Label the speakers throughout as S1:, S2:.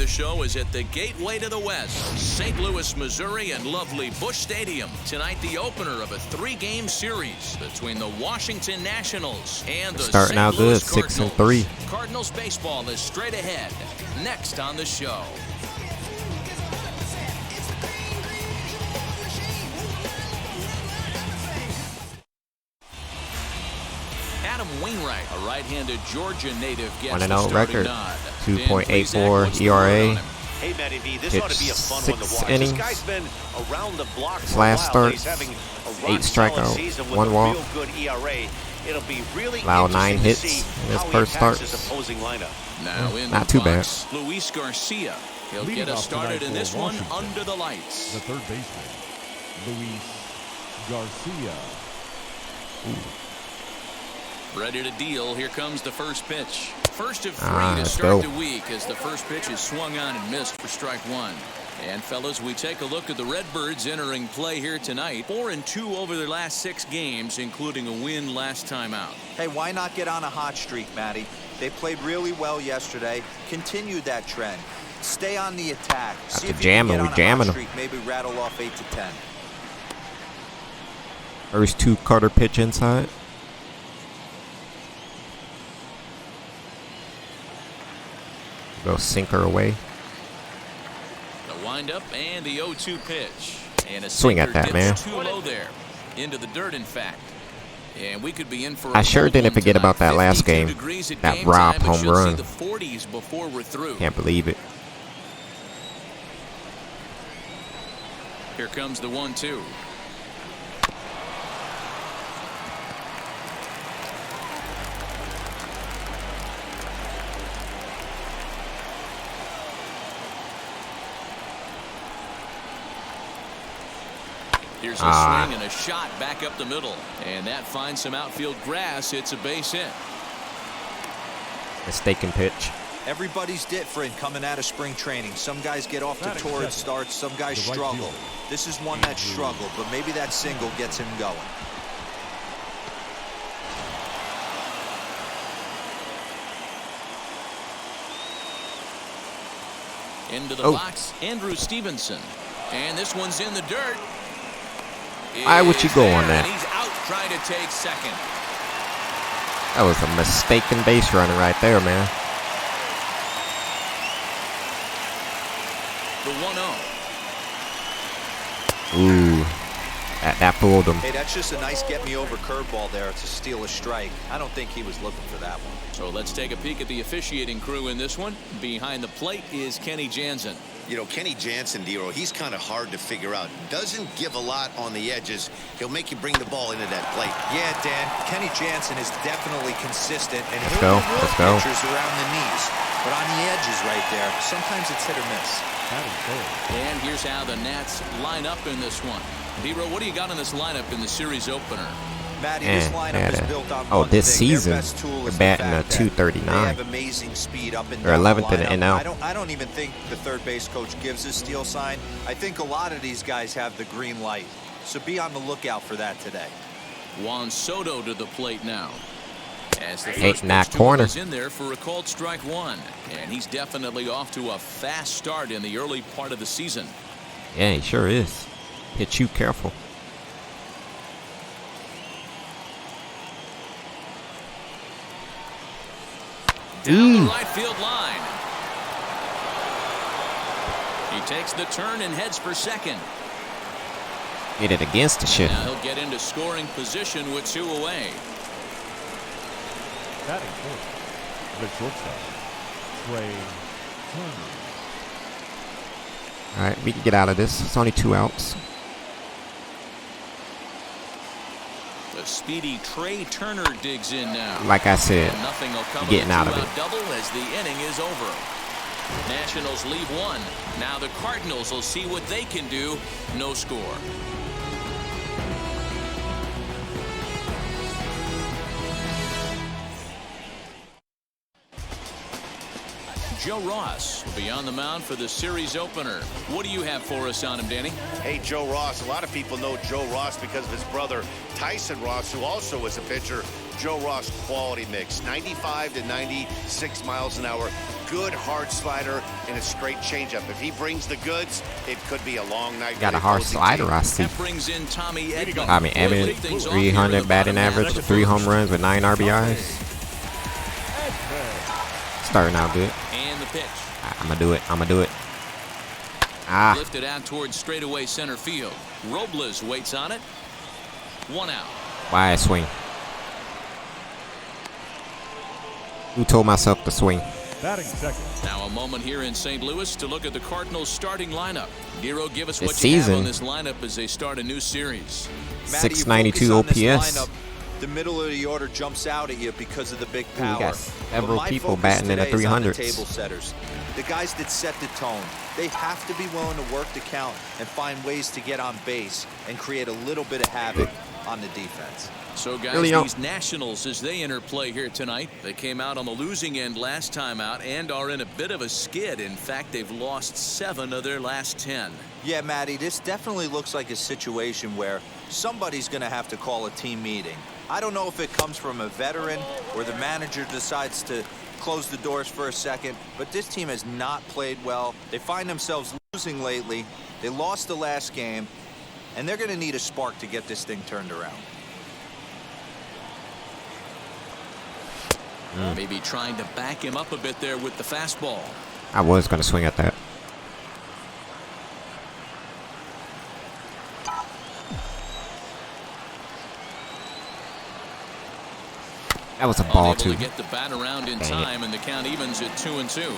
S1: The Show is at the gateway to the West, St. Louis, Missouri, and lovely Busch Stadium. Tonight, the opener of a 3-game series between the Washington Nationals and the
S2: starting out good, 6-3.
S1: Cardinals baseball is straight ahead. Next on the show. Wainwright, a right-handed Georgia native, gets
S2: 1-0 record, 2.84 ERA.
S3: Hey, Matty V, this ought to be a fun one to watch.
S2: Innings.
S3: This guy's been around the block for
S2: last
S3: a while.
S2: start,
S3: He's having a
S2: 8 strikeout, 1 walk.
S3: Real good ERA. It'll be really
S2: allowed 9 hits in his first start.
S3: Opposing lineup.
S1: Now in
S2: not
S1: the
S2: too
S1: box,
S2: bad.
S1: Luis Garcia. He'll
S4: Leading
S1: get us started in this one
S4: Washington,
S1: under the lights.
S4: The third baseman, Luis Garcia.
S1: Ready to deal. Here comes the first pitch. First of 3 to
S2: let's
S1: start
S2: go.
S1: the week as the first pitch is swung on and missed for strike 1. And fellas, we take a look at the Redbirds entering play here tonight. 4-2 over their last 6 games, including a win last time out.
S5: Hey, why not get on a hot streak, Matty? They played really well yesterday. Continue that trend. Stay on the attack. See if you can get on a hot streak. Maybe rattle off 8 to 10.
S2: First 2 Carter pitch inside. Go sinker away.
S1: The windup and the 0-2 pitch. And a
S2: Swing at that, man.
S1: Too low there. Into the dirt, in fact. And we could be in for
S2: I sure didn't forget about that last game. That Rob home run.
S1: The 40s before we're through.
S2: Can't believe it.
S1: Here comes the 1-2. Here's a swing and a shot back up the middle. And that finds some outfield grass. It's a base hit.
S2: Mistaken pitch.
S5: Everybody's different coming out of spring training. Some guys get off to torrid starts. Some guys struggle. This is one that struggled, but maybe that single gets him going.
S1: Into the box, Andrew Stevenson. And this one's in the dirt.
S2: Why would you go on that?
S1: He's out trying to take second.
S2: That was a mistaken base runner right there, man.
S1: The 1-0.
S2: Ooh, that fooled him.
S5: Hey, that's just a nice get-me-over curveball there to steal a strike. I don't think he was looking for that one.
S1: So let's take a peek at the officiating crew in this one. Behind the plate is Kenny Jansen.
S6: You know, Kenny Jansen, D-Roll, he's kind of hard to figure out. Doesn't give a lot on the edges. He'll make you bring the ball into that plate.
S5: Yeah, Dan, Kenny Jansen is definitely consistent, and
S2: Let's go.
S5: pitchers around the knees. But on the edges right there, sometimes it's hit or miss.
S1: And here's how the Nats line up in this one. D-Roll, what do you got in this lineup in the series opener?
S5: Matty, this lineup is built on one
S2: this
S5: thing.
S2: season,
S5: Their best tool
S2: they're
S5: is
S2: batting
S5: the
S2: a
S5: fact that
S2: 239.
S5: They have amazing speed up and
S2: They're
S5: down
S2: 11th
S5: the
S2: in
S5: lineup.
S2: NL.
S5: I don't even think the third base coach gives a steal sign. I think a lot of these guys have the green light. So be on the lookout for that today.
S1: Juan Soto to the plate now. As the
S2: Hey,
S1: first
S2: in that
S1: pitch
S2: corner.
S1: is in there for a called strike 1. And he's definitely off to a fast start in the early part of the season.
S2: Yeah, he sure is. Hit you careful.
S1: Down the right field line. He takes the turn and heads for second.
S2: Hit it against the shit.
S1: Now he'll get into scoring position with 2 away.
S4: Batting fourth, the shortstop, Trey Turner.
S2: All right, we can get out of this. It's only 2 outs.
S1: The speedy Trey Turner digs in now.
S2: Like I said,
S1: And nothing will come
S2: getting out of it.
S1: Double as the inning is over. Nationals leave 1. Now the Cardinals will see what they can do. No score. Joe Ross will be on the mound for the series opener. What do you have for us on him, Danny?
S3: Hey, Joe Ross. A lot of people know Joe Ross because of his brother, Tyson Ross, who also was a pitcher
S6: Joe Ross quality mix. 95 to 96 miles an hour. Good hard slider and a straight changeup. If he brings the goods, it could be a long night.
S2: Got a hard slider, I see.
S1: That brings in Tommy Edman.
S2: I mean, Edman, 300 batting average, 3 home runs with 9 RBIs. Starting out good.
S1: And the pitch.
S2: I'm gonna do it. I'm gonna do it. Ah.
S1: Lifted out towards straightaway center field. Robles waits on it. 1 out.
S2: Wide swing. Who told myself to swing?
S4: Batting second.
S1: Now a moment here in St. Louis to look at the Cardinals starting lineup. Giro, give us
S2: This
S1: what you have
S2: season.
S1: on this lineup as they start a new series.
S5: Matty, you
S2: 692
S5: focus on this
S2: OPS.
S5: lineup, the middle of the order jumps out at you because of the big
S2: Ooh, we
S5: power.
S2: got several
S5: But my
S2: people
S5: focus
S2: batting in the
S5: today is on the
S2: 300s.
S5: table setters, the guys that set the tone. They have to be willing to work the count and find ways to get on base and create a little bit of havoc on the defense.
S1: So, guys,
S2: Really don't-
S1: these Nationals, as they enter play here tonight, they came out on the losing end last time out and are in a bit of a skid. In fact, they've lost 7 of their last 10.
S5: Yeah, Matty, this definitely looks like a situation where somebody's going to have to call a team meeting. I don't know if it comes from a veteran or the manager decides to close the doors for a second, but this team has not played well. They find themselves losing lately. They lost the last game, and they're going to need a spark to get this thing turned around.
S1: Maybe trying to back him up a bit there with the fastball.
S2: I was gonna swing at that. That was a ball
S1: Unable
S2: too.
S1: to get the bat around in
S2: Dang it.
S1: time, and the count evens at 2-2.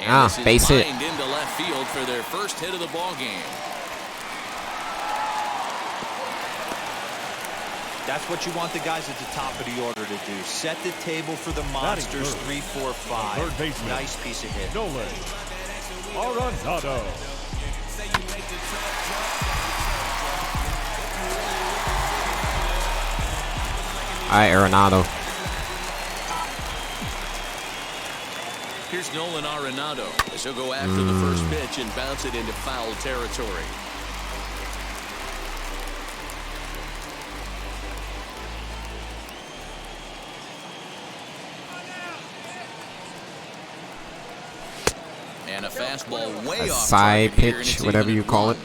S1: And this is
S2: base hit.
S1: lined into left field for their first hit of the ball game.
S5: That's what you want the guys at the top of the order to do. Set the table for the monsters. 3, 4, 5.
S4: Third baseman.
S5: Nice piece of hit.
S4: Nolan Arenado.
S2: All right, Arenado.
S1: Here's Nolan Arenado as he'll go after the first pitch and bounce it into foul territory. And a fastball way
S2: A
S1: off
S2: side
S1: target here, and
S2: pitch,
S1: it's
S2: whatever
S1: even
S2: you
S1: at
S2: call
S1: 1.
S2: it.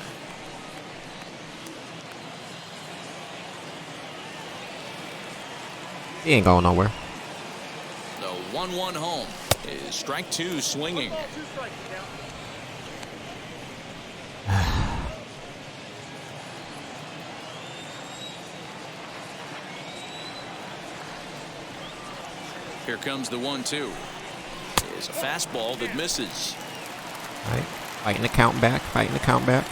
S2: He ain't going nowhere.
S1: The 1-1 home is strike 2 swinging. Here comes the 1-2. Is a fastball that misses.
S2: All right, fighting the count back. Fighting the count back.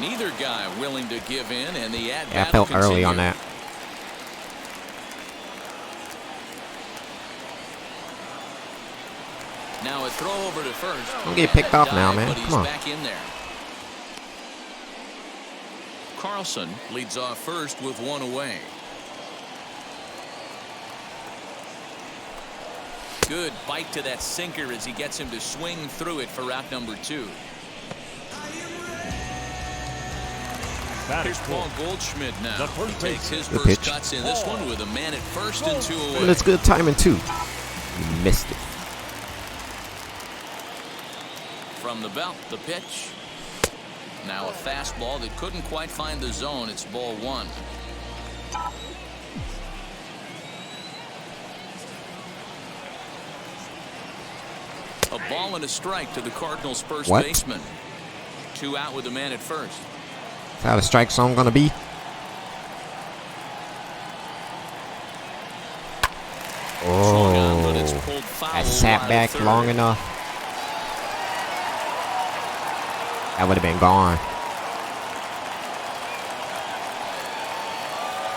S1: Neither guy willing to give in, and the at-bat
S2: Yeah, I felt
S1: will
S2: early
S1: continue.
S2: on that.
S1: Now a throw over to first.
S2: Don't get picked off now,
S1: Dive,
S2: man.
S1: but he's
S2: Come on.
S1: back in there. Carlson leads off first with 1 away. Good bite to that sinker as he gets him to swing through it for out number 2.
S4: Batting
S1: Here's Paul
S4: fourth.
S1: Goldschmidt now.
S4: The first
S1: He takes
S4: baseman.
S1: his
S2: Good
S1: first
S2: pitch.
S1: cuts in this one with a man at first and 2 away.
S2: And it's good timing too. You missed it.
S1: From the belt, the pitch. Now a fastball that couldn't quite find the zone. It's ball 1. A ball and a strike to the Cardinals' first
S2: What?
S1: baseman. 2 out with the man at first.
S2: That's how the strike zone gonna be.
S1: Swung on, but it's
S2: Oh,
S1: pulled foul
S2: I sat
S1: wide
S2: back
S1: third.
S2: long enough. That would have been gone.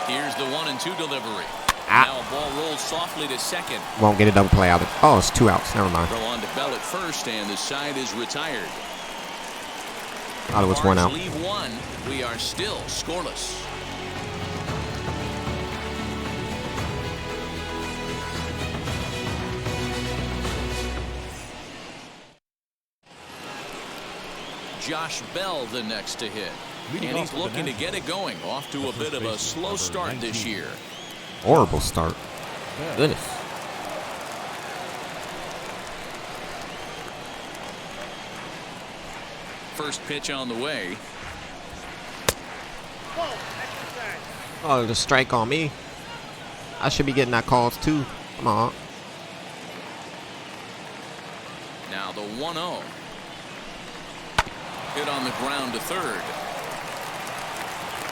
S1: Here's the 1-2 delivery.
S2: Ah.
S1: Now a ball rolls softly to second.
S2: Won't get a double play out of it. Oh, it's 2 outs. Never mind.
S1: Throw on to Bell at first, and the side is retired.
S2: Thought it was 1 out.
S1: Cards leave 1. We are still scoreless. Josh Bell the next to hit.
S4: Leading
S1: And
S4: off
S1: he's
S4: for the
S1: looking to
S4: Nationals,
S1: get it going. Off to a
S4: the
S1: bit
S4: first
S1: of a
S4: baseman,
S1: slow
S4: number
S1: start this
S4: 19.
S1: year.
S2: Horrible start.
S4: Bell.
S2: Goodness.
S1: First pitch on the way.
S2: Oh, the strike on me. I should be getting that calls too. Come on.
S1: Now the 1-0. Hit on the ground to third.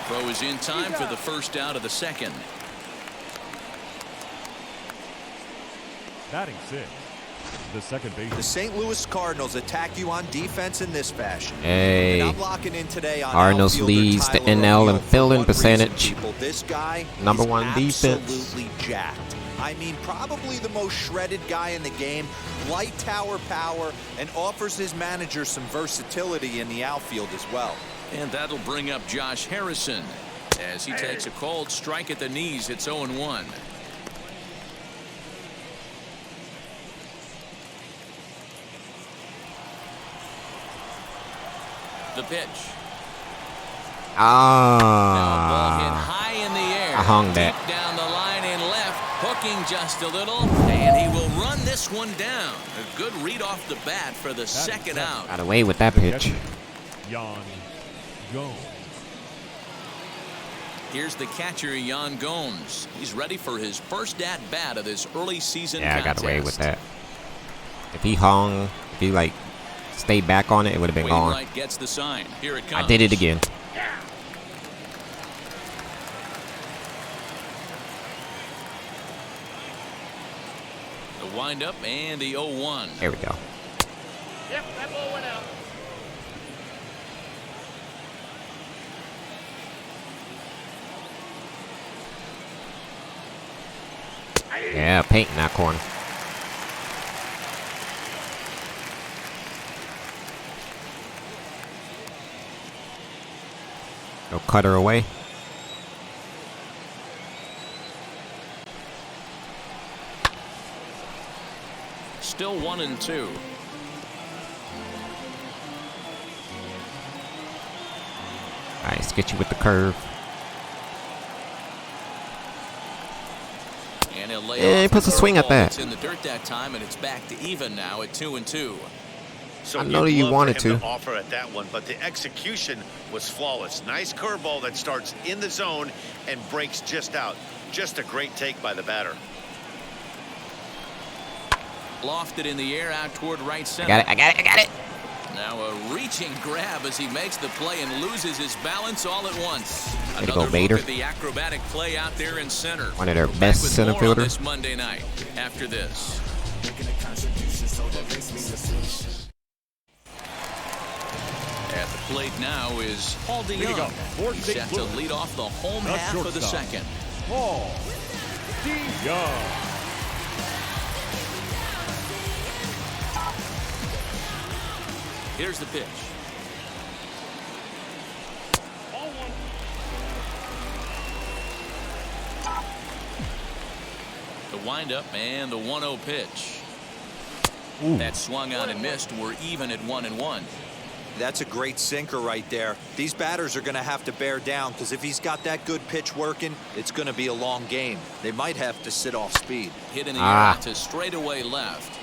S1: Throw is in time for the first out of the second.
S4: Batting 6. The second baseman.
S5: The St. Louis Cardinals attack you on defense in this fashion.
S2: Hey.
S5: And I'm locking in today on
S2: Cardinals
S5: outfielder
S2: leads the
S5: Tyler
S2: NL in
S5: O'Neill for
S2: fielding
S5: one
S2: percentage.
S5: reason, people. This guy
S2: Number
S5: is
S2: one defense.
S5: absolutely jacked. I mean, probably the most shredded guy in the game. Light tower power, and offers his manager some versatility in the outfield as well.
S1: And that'll bring up Josh Harrison as he takes a cold strike at the knees. It's 0-1. The pitch. Now ball hit
S2: Ah.
S1: high in the air.
S2: I hung that.
S1: Deep down the line and left, hooking just a little, and he will run this one down. A good read off the bat for the second out.
S2: Got away with that
S4: The
S2: pitch.
S4: catcher, Yan Gomes.
S1: Here's the catcher, Yan Gomes. He's ready for his first at-bat of this early season
S2: Yeah, I
S1: contest.
S2: got away with that. If he hung, if he like stayed back on it, it would have been gone.
S1: Wainwright gets the sign. Here it comes.
S2: I did it again.
S1: The windup and the 0-1.
S2: There we go.
S7: Yep, that ball went out.
S2: Yeah, painting that corner. Go cutter away.
S1: Still 1-2.
S2: Alright, let's get you with the curve.
S1: And he'll lay
S2: Yeah, he
S1: off
S2: puts
S1: the
S2: a swing at
S1: curveball
S2: that.
S1: that's in the dirt that time, and it's back to even now at 2-2.
S6: So
S2: I know
S6: you'd
S2: you
S6: love
S2: wanted
S6: for him
S2: to.
S6: offer at that one, but the execution was flawless. Nice curveball that starts in the zone and breaks just out. Just a great take by the batter.
S1: Lofted in the air out toward right
S2: I
S1: center.
S2: got it, I got it, I got it.
S1: Now a reaching grab as he makes the play and loses his balance all at once.
S2: Way to
S1: Another
S2: go, Bader.
S1: look at the acrobatic play out there in center.
S2: One of their
S1: Back
S2: best
S1: with
S2: center
S1: more on
S2: fielder.
S1: this Monday night after this. At the plate now is Paul
S4: Leading
S1: DeYoung.
S4: off for
S1: He's
S4: St.
S1: set to
S4: Louis,
S1: lead off the home
S4: the
S1: half of the
S4: shortstop.
S1: second.
S4: Paul DeYoung.
S1: Here's the pitch. The windup and the 1-0 pitch.
S2: Ooh.
S1: That swung on and missed. We're even at 1-1.
S5: That's a great sinker right there. These batters are going to have to bear down because if he's got that good pitch working, it's going to be a long game. They might have to sit off speed.
S1: Hit in the
S2: Ah.
S1: air out to straightaway left.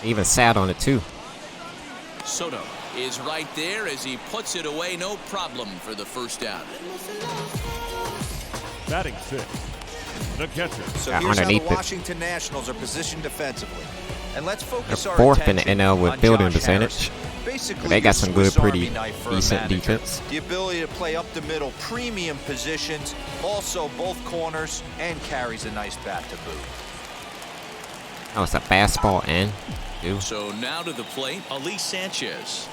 S2: He even sat on it too.
S1: Soto is right there as he puts it away. No problem for the first out.
S4: Batting 6. The catcher.
S5: So
S2: Got
S5: here's how the
S2: underneath it.
S5: Washington Nationals are positioned defensively. And let's focus
S2: They're
S5: our
S2: fourth in the
S5: attention
S2: NL with
S5: on
S2: fielding
S5: Josh
S2: percentage.
S5: Harris. Basically,
S2: They got
S5: the
S2: some good,
S5: Swiss
S2: pretty
S5: Army knife for a
S2: decent
S5: manager.
S2: defense.
S5: The ability to play up the middle, premium positions, also both corners, and carries a nice bat to boot.
S2: Oh, it's a fastball and dude.
S1: So now to the plate, Ali Sanchez.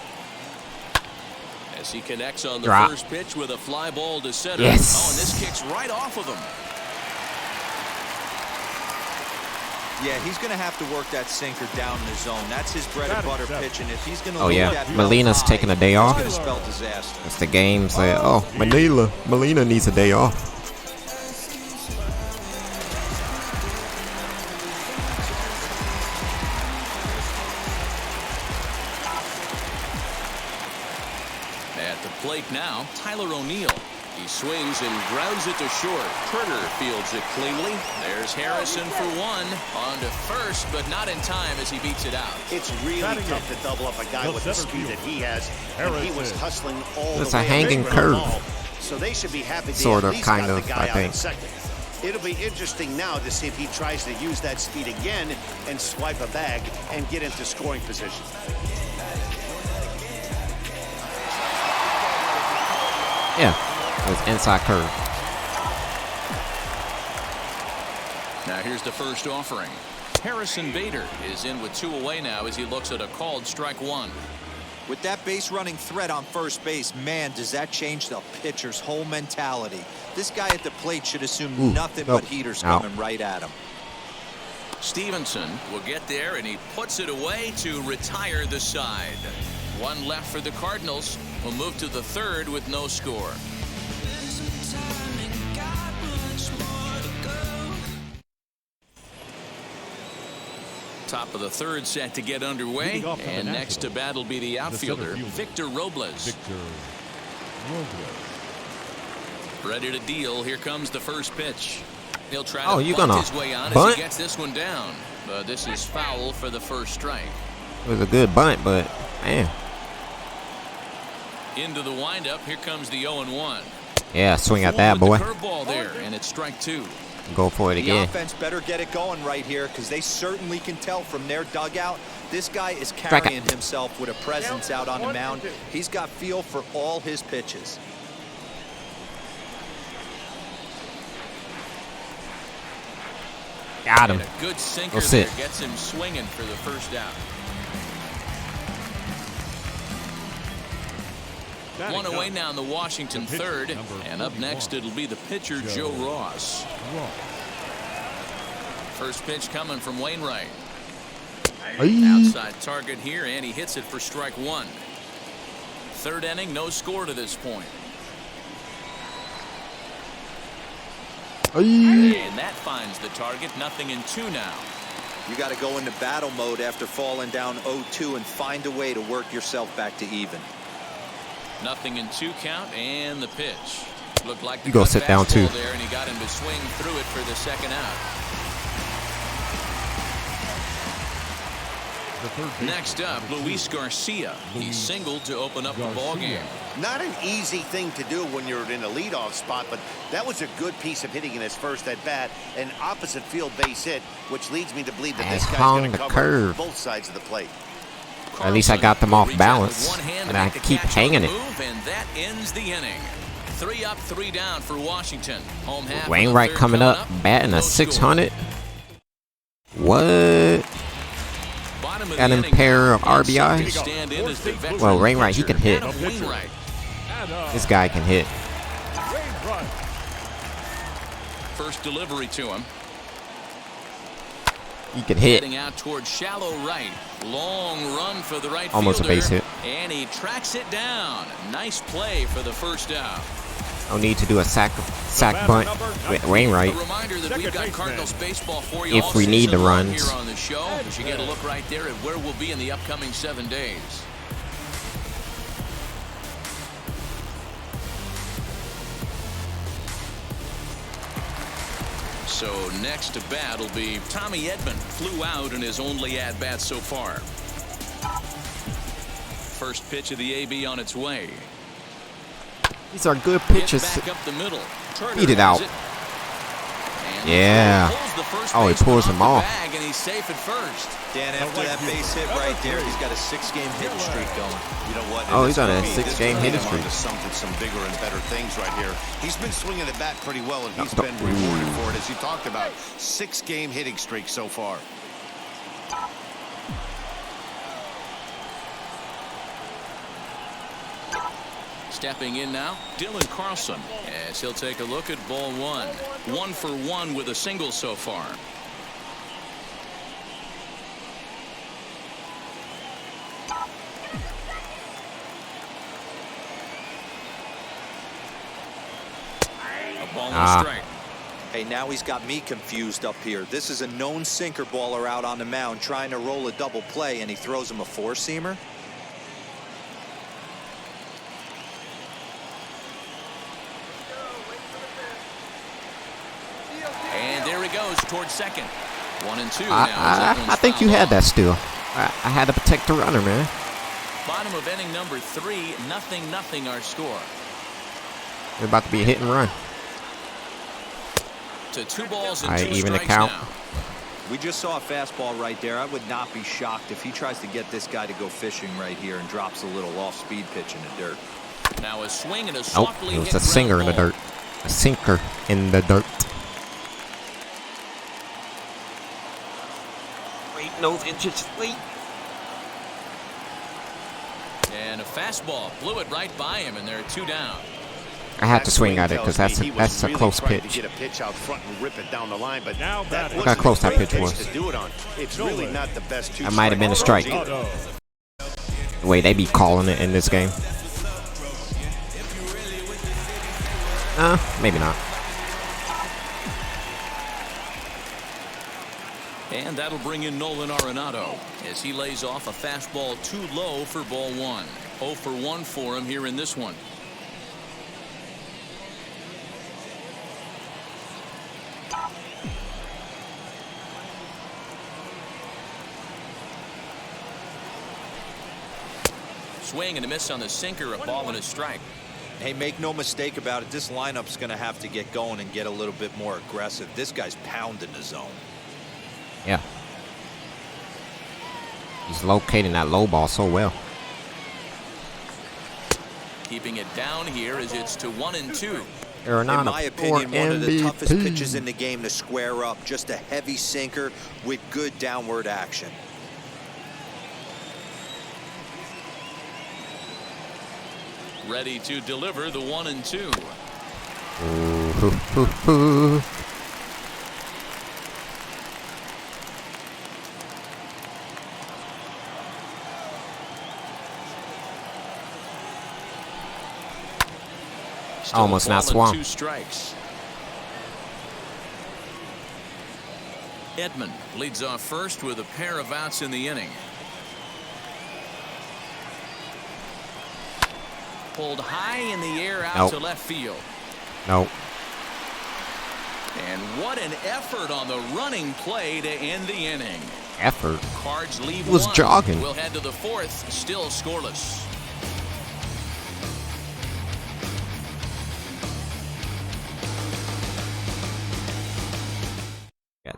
S1: As he connects on the
S2: Drop.
S1: first pitch with a fly ball to center.
S2: Yes.
S1: Oh, and this kicks right off of him.
S5: Yeah, he's going to have to work that sinker down in the zone. That's his bread and butter pitch, and if he's going to
S2: Oh,
S5: load
S2: yeah.
S5: that
S2: Molina's
S5: high,
S2: taking a day off.
S5: It's going to spell disaster.
S2: It's the game saying, oh, Molina needs a day off.
S1: plate now, Tyler O'Neill. He swings and grounds it to short. Turner fields it cleanly. There's Harrison for one. On to first, but not in time as he beats it out.
S6: It's really tough to double up a guy with the speed that he has. And he was hustling all the way.
S2: It's a hanging curve.
S6: So they should be happy they
S2: sort
S6: at
S2: of,
S6: least
S2: kind
S6: got
S2: of,
S6: the guy
S2: I
S6: out in
S2: think.
S6: second. It'll be interesting now to see if he tries to use that speed again and swipe a bag and get into scoring position.
S2: Yeah, it was inside curve.
S1: Now here's the first offering. Harrison Bader is in with 2 away now as he looks at a called strike one.
S5: With that base running threat on first base, man, does that change the pitcher's whole mentality. This guy at the plate should assume nothing but heaters coming right at him.
S1: Stevenson will get there, and he puts it away to retire the side. One left for the Cardinals, who move to the third with no score. Top of the third set to get underway, and next to bat will be the outfielder, Victor Robles. Ready to deal. Here comes the first pitch. He'll try to bunt his way on as he gets this one down. But this is foul for the first strike.
S2: It was a good bunt, but man.
S1: Into the windup. Here comes the 0-1.
S2: Yeah, swing at that, boy.
S1: Curveball there, and it's strike two.
S2: Go for it again.
S5: The offense better get it going right here because they certainly can tell from their dugout. This guy is carrying himself with a presence out on the mound. He's got feel for all his pitches.
S2: Got him.
S1: And a good sinker there gets him swinging for the first out. One away now in the Washington third, and up next it'll be the pitcher Joe Ross. First pitch coming from Wainwright. Outside target here, and he hits it for strike one. Third inning, no score to this point. And that finds the target. Nothing in two now.
S5: You got to go into battle mode after falling down 0-2 and find a way to work yourself back to even.
S1: Nothing in two count, and the pitch. Looked like the
S2: you go sit down too.
S1: There, and he got him to swing through it for the second out. Next up, Luis Garcia. He singled to open up the ball game.
S6: Not an easy thing to do when you're in a leadoff spot, but that was a good piece of hitting in his first at bat, an opposite field base hit, which leads me to believe that this guy's going to cover both sides of the plate.
S2: At least I got them off balance, and I keep hanging it.
S1: And that ends the inning. 3 up, 3 down for Washington. Home half.
S2: Wainwright coming up, batting a 600. What? Got him pair of RBIs. Well, Wainwright, he can hit. This guy can hit.
S1: First delivery to him.
S2: He can hit.
S1: Heading out towards shallow right. Long run for the right
S2: almost
S1: fielder,
S2: a base hit.
S1: And he tracks it down. Nice play for the first out.
S2: No need to do a sack bunt with Wainwright.
S1: A reminder that we've got Cardinals baseball for you
S2: if we need the runs.
S1: here on the show. You should get a look right there at where we'll be in the upcoming 7 days. So next to bat will be Tommy Edman. Flew out in his only at-bat so far. First pitch of the AB on its way.
S2: These are good pitches.
S1: Back up the middle.
S2: Beat it out. Yeah. Oh, he pulls him off.
S1: And he's safe at first.
S5: Dan, after that base hit right there, he's got a 6-game hitting streak going.
S6: You know what?
S2: Oh, he's on a 6-game hitting streak.
S6: Some bigger and better things right here. He's been swinging the bat pretty well, and he's been rewarded for it, as you talked about. 6-game hitting streak so far.
S1: Stepping in now, Dylan Carlson, as he'll take a look at ball one. 1 for 1 with a single so far. A ball and strike.
S5: Hey, now he's got me confused up here. This is a known sinker baller out on the mound trying to roll a double play, and he throws him a 4-seamer.
S1: towards second. 1 and 2 now.
S2: I think you had that still. I had to protect the runner, man.
S1: Bottom of inning number 3, 0-0 our score.
S2: It's about to be a hit and run.
S1: To 2 balls and
S2: All right,
S1: 2
S2: even the
S1: strikes
S2: count.
S1: now.
S5: We just saw a fastball right there. I would not be shocked if he tries to get this guy to go fishing right here and drops a little off-speed pitch in the dirt.
S1: Now a swing and a
S2: Oh,
S1: softly
S2: it was
S1: hit
S2: a singer in the
S1: ground
S2: dirt. A sinker in the dirt.
S8: Wait, no inches. Wait.
S1: ball. And a fastball blew it right by him, and there are 2 down.
S2: I had to swing at it because that's a close pitch.
S6: To get a pitch out front and rip it down the line, but
S4: Now
S6: that
S4: batting.
S2: Look how close that
S6: wasn't
S2: pitch
S6: a
S2: was.
S6: great to do it on. It's really not the best 2
S2: That might have been a strike.
S4: Auto.
S2: The way they be calling it in this game. Maybe not.
S1: And that'll bring in Nolan Arenado as he lays off a fastball too low for ball 1. 0 for 1 for him here in this one. Swing and a miss on the sinker, a ball and a strike.
S5: Hey, make no mistake about it. This lineup's going to have to get going and get a little bit more aggressive. This guy's pounding the zone.
S2: Yeah. He's locating that low ball so well.
S1: Keeping it down here as it's to 1 and 2.
S5: In my opinion, one of the toughest pitches in the game to square up. Just a heavy sinker with good downward action.
S1: Ready to deliver the 1 and 2.
S2: Almost not swung.
S1: 2 strikes. Edman leads off first with a pair of outs in the inning. Pulled high in the air out to left field.
S2: Nope.
S1: And what an effort on the running play to end the inning.
S2: Effort.
S1: Cards leave
S2: He was
S1: 1.
S2: jogging.
S1: We'll head to the 4th, still scoreless.
S2: Yeah.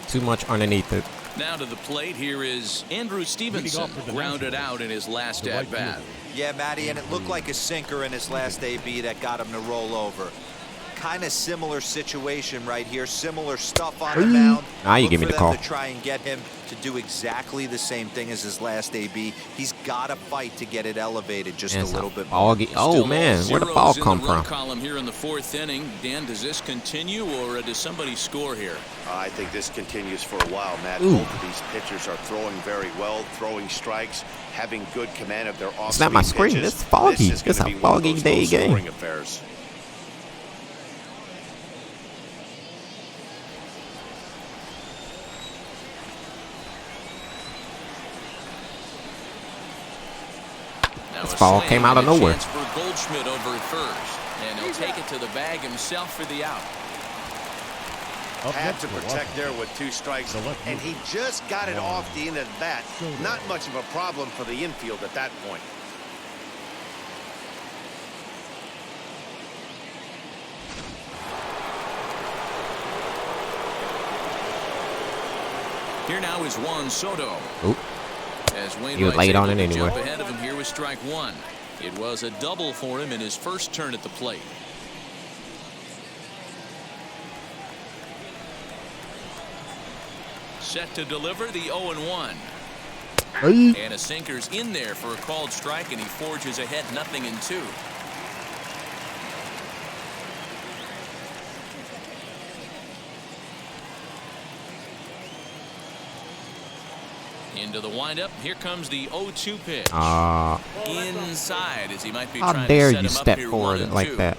S2: Too much underneath it.
S1: Now to the plate, here is Andrew Stevenson, grounded out in his last at-bat.
S5: Yeah, Matty, and it looked like a sinker in his last AB that got him to roll over. Kind of similar situation right here. Similar stuff on the mound.
S2: Now you give me the call.
S5: To try and get him to do exactly the same thing as his last AB. He's got to fight to get it elevated just a little bit more.
S2: Oh man, where'd the ball come from?
S1: Column here in the 4th inning. Dan, does this continue or does somebody score here?
S6: I think this continues for a while, Matt. Both of these pitchers are throwing very well, throwing strikes, having good command of their off-speed
S2: It's not my screen.
S6: pitches.
S2: It's foggy.
S6: This is
S2: It's a
S6: gonna be one of
S2: foggy
S6: those
S2: day
S6: low-scoring
S2: game.
S6: affairs.
S2: This ball came out of nowhere.
S1: For Goldschmidt over at first, and he'll take it to the bag himself for the out.
S6: Had to protect there with 2 strikes, and he just got it off the end of the bat. Not much of a problem for the infield at that point.
S1: Here now is Juan Soto.
S2: Oop.
S1: As
S2: He was late on it anyway.
S1: Jump ahead of him here with strike 1. It was a double for him in his first turn at the plate. Set to deliver the 0-1. And a sinker's in there for a called strike, and he forges ahead 0-2. Into the windup. Here comes the 0-2 pitch. Inside as he might be
S2: How
S1: trying
S2: dare
S1: to set
S2: you
S1: him up
S2: step
S1: here
S2: forward
S1: 1-2.
S2: like that?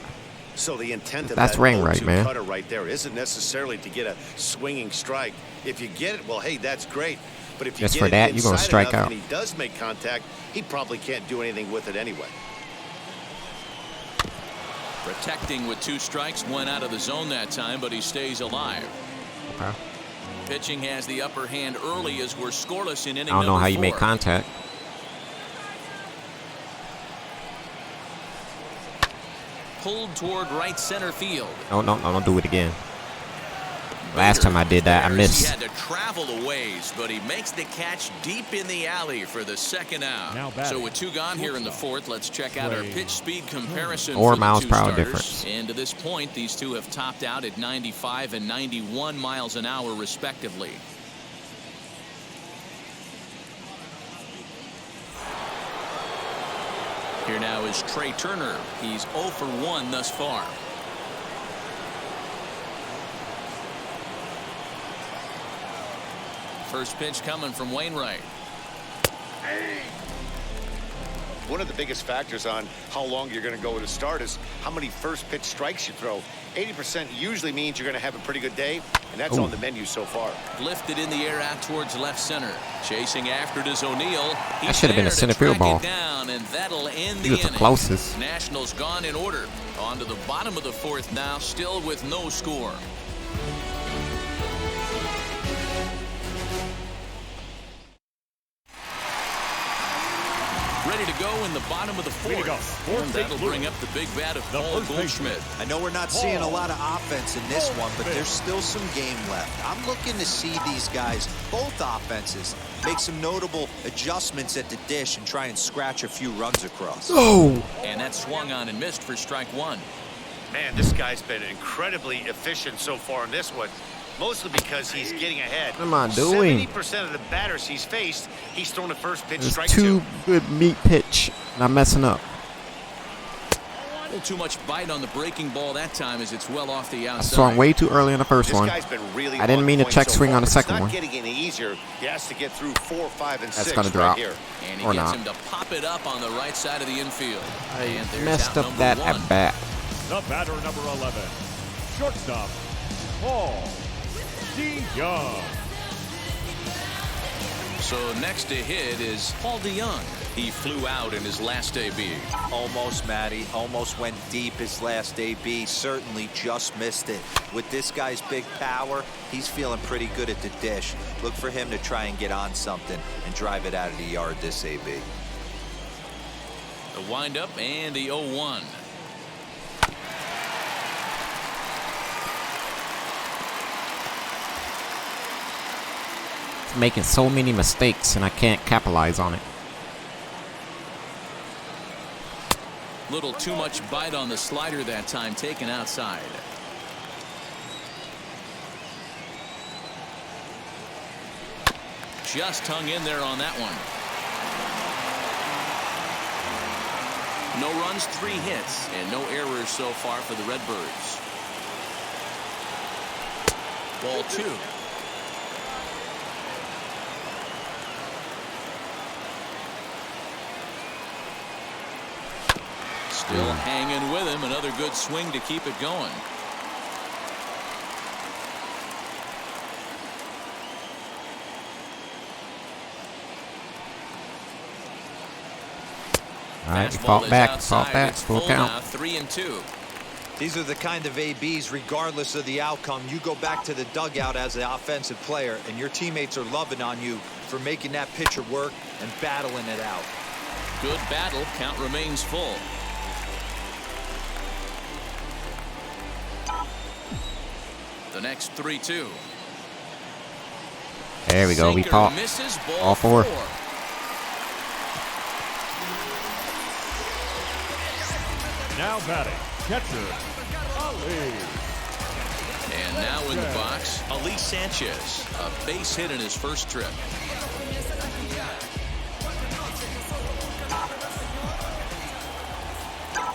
S6: So the intent of
S2: That's
S6: that
S2: Wainwright,
S6: 0-2
S2: man.
S6: cutter right there isn't necessarily to get a swinging strike. If you get it, well, hey, that's great. But if you
S2: Just
S6: get
S2: for
S6: it
S2: that, you're gonna
S6: inside
S2: strike
S6: enough
S2: out.
S6: and he does make contact, he probably can't do anything with it anyway.
S1: Protecting with 2 strikes, went out of the zone that time, but he stays alive.
S2: Okay.
S1: Pitching has the upper hand early as we're scoreless in inning
S2: I don't know how you
S1: number
S2: make
S1: 4.
S2: contact.
S1: Pulled toward right center field.
S2: Oh, no, don't do it again. Last time I did that, I missed.
S1: He had to travel a ways, but he makes the catch deep in the alley for the second out. So with 2 gone here in the 4th, let's check out our pitch speed comparison
S2: 4
S1: for
S2: miles
S1: the 2
S2: per hour
S1: starters.
S2: difference.
S1: And to this point, these 2 have topped out at 95 and 91 miles an hour, respectively. Here now is Trey Turner. He's 0 for 1 thus far. First pitch coming from Wainwright.
S6: One of the biggest factors on how long you're going to go with a start is how many first pitch strikes you throw. 80% usually means you're going to have a pretty good day, and that's on the menu so far.
S1: Lifted in the air out towards left center. Chasing after it is O'Neal.
S2: That should have been a center field ball.
S1: Down, and that'll end
S2: He was the closest.
S1: Nationals gone in order. On to the bottom of the 4th now, still with no score. Ready to go in the bottom of the 4th. And that'll bring up the big bat of Paul Goldschmidt.
S5: I know we're not seeing a lot of offense in this one, but there's still some game left. I'm looking to see these guys, both offenses, make some notable adjustments at the dish and try and scratch a few runs across.
S2: Oh!
S1: And that swung on and missed for strike 1.
S6: Man, this guy's been incredibly efficient so far in this one. Mostly because he's getting ahead.
S2: What am I doing?
S6: 70% of the batters he's faced, he's thrown a first pitch
S2: There's
S6: strike
S2: 2 good meat pitch, and I'm messing up.
S1: A little too much bite on the breaking ball that time as it's well off the
S2: I
S1: outside.
S2: swung way too early in the first one.
S6: Guy's been really
S2: I didn't mean to check swing on the second
S6: one.
S2: one.
S6: It's not getting any easier. He has to get through 4, 5, and 6
S2: gonna
S6: right
S2: drop.
S6: here.
S1: And he
S2: Or
S1: gets
S2: not.
S1: him to pop it up on the right side of the infield. And there's
S2: Messed
S1: out
S2: up
S1: number
S2: that
S1: 1.
S2: at bat.
S4: The batter, number 11, shortstop, Paul DeYoung.
S1: So next to hit is Paul DeYoung. He flew out in his last AB.
S5: Almost, Matty. Almost went deep his last AB. Certainly just missed it. With this guy's big power, he's feeling pretty good at the dish. Look for him to try and get on something and drive it out of the yard this AB.
S1: The windup and the 0-1.
S2: Making so many mistakes, and I can't capitalize on it.
S1: Little too much bite on the slider that time, taken outside. Just hung in there on that one. No runs, 3 hits, and no errors so far for the Redbirds. Ball 2. Still hanging with him. Another good swing to keep it going.
S2: All right, he fought back, full count.
S1: 3-2.
S5: These are the kind of ABs, regardless of the outcome, you go back to the dugout as the offensive player, and your teammates are loving on you for making that pitcher work and battling it out.
S1: Good battle. Count remains full. The next 3-2.
S2: There we go. We
S1: Sinker
S2: fought
S1: misses, ball
S2: all 4.
S4: Now batting, catcher, Ali.
S1: And now in the box, Ali Sanchez. A base hit in his first trip.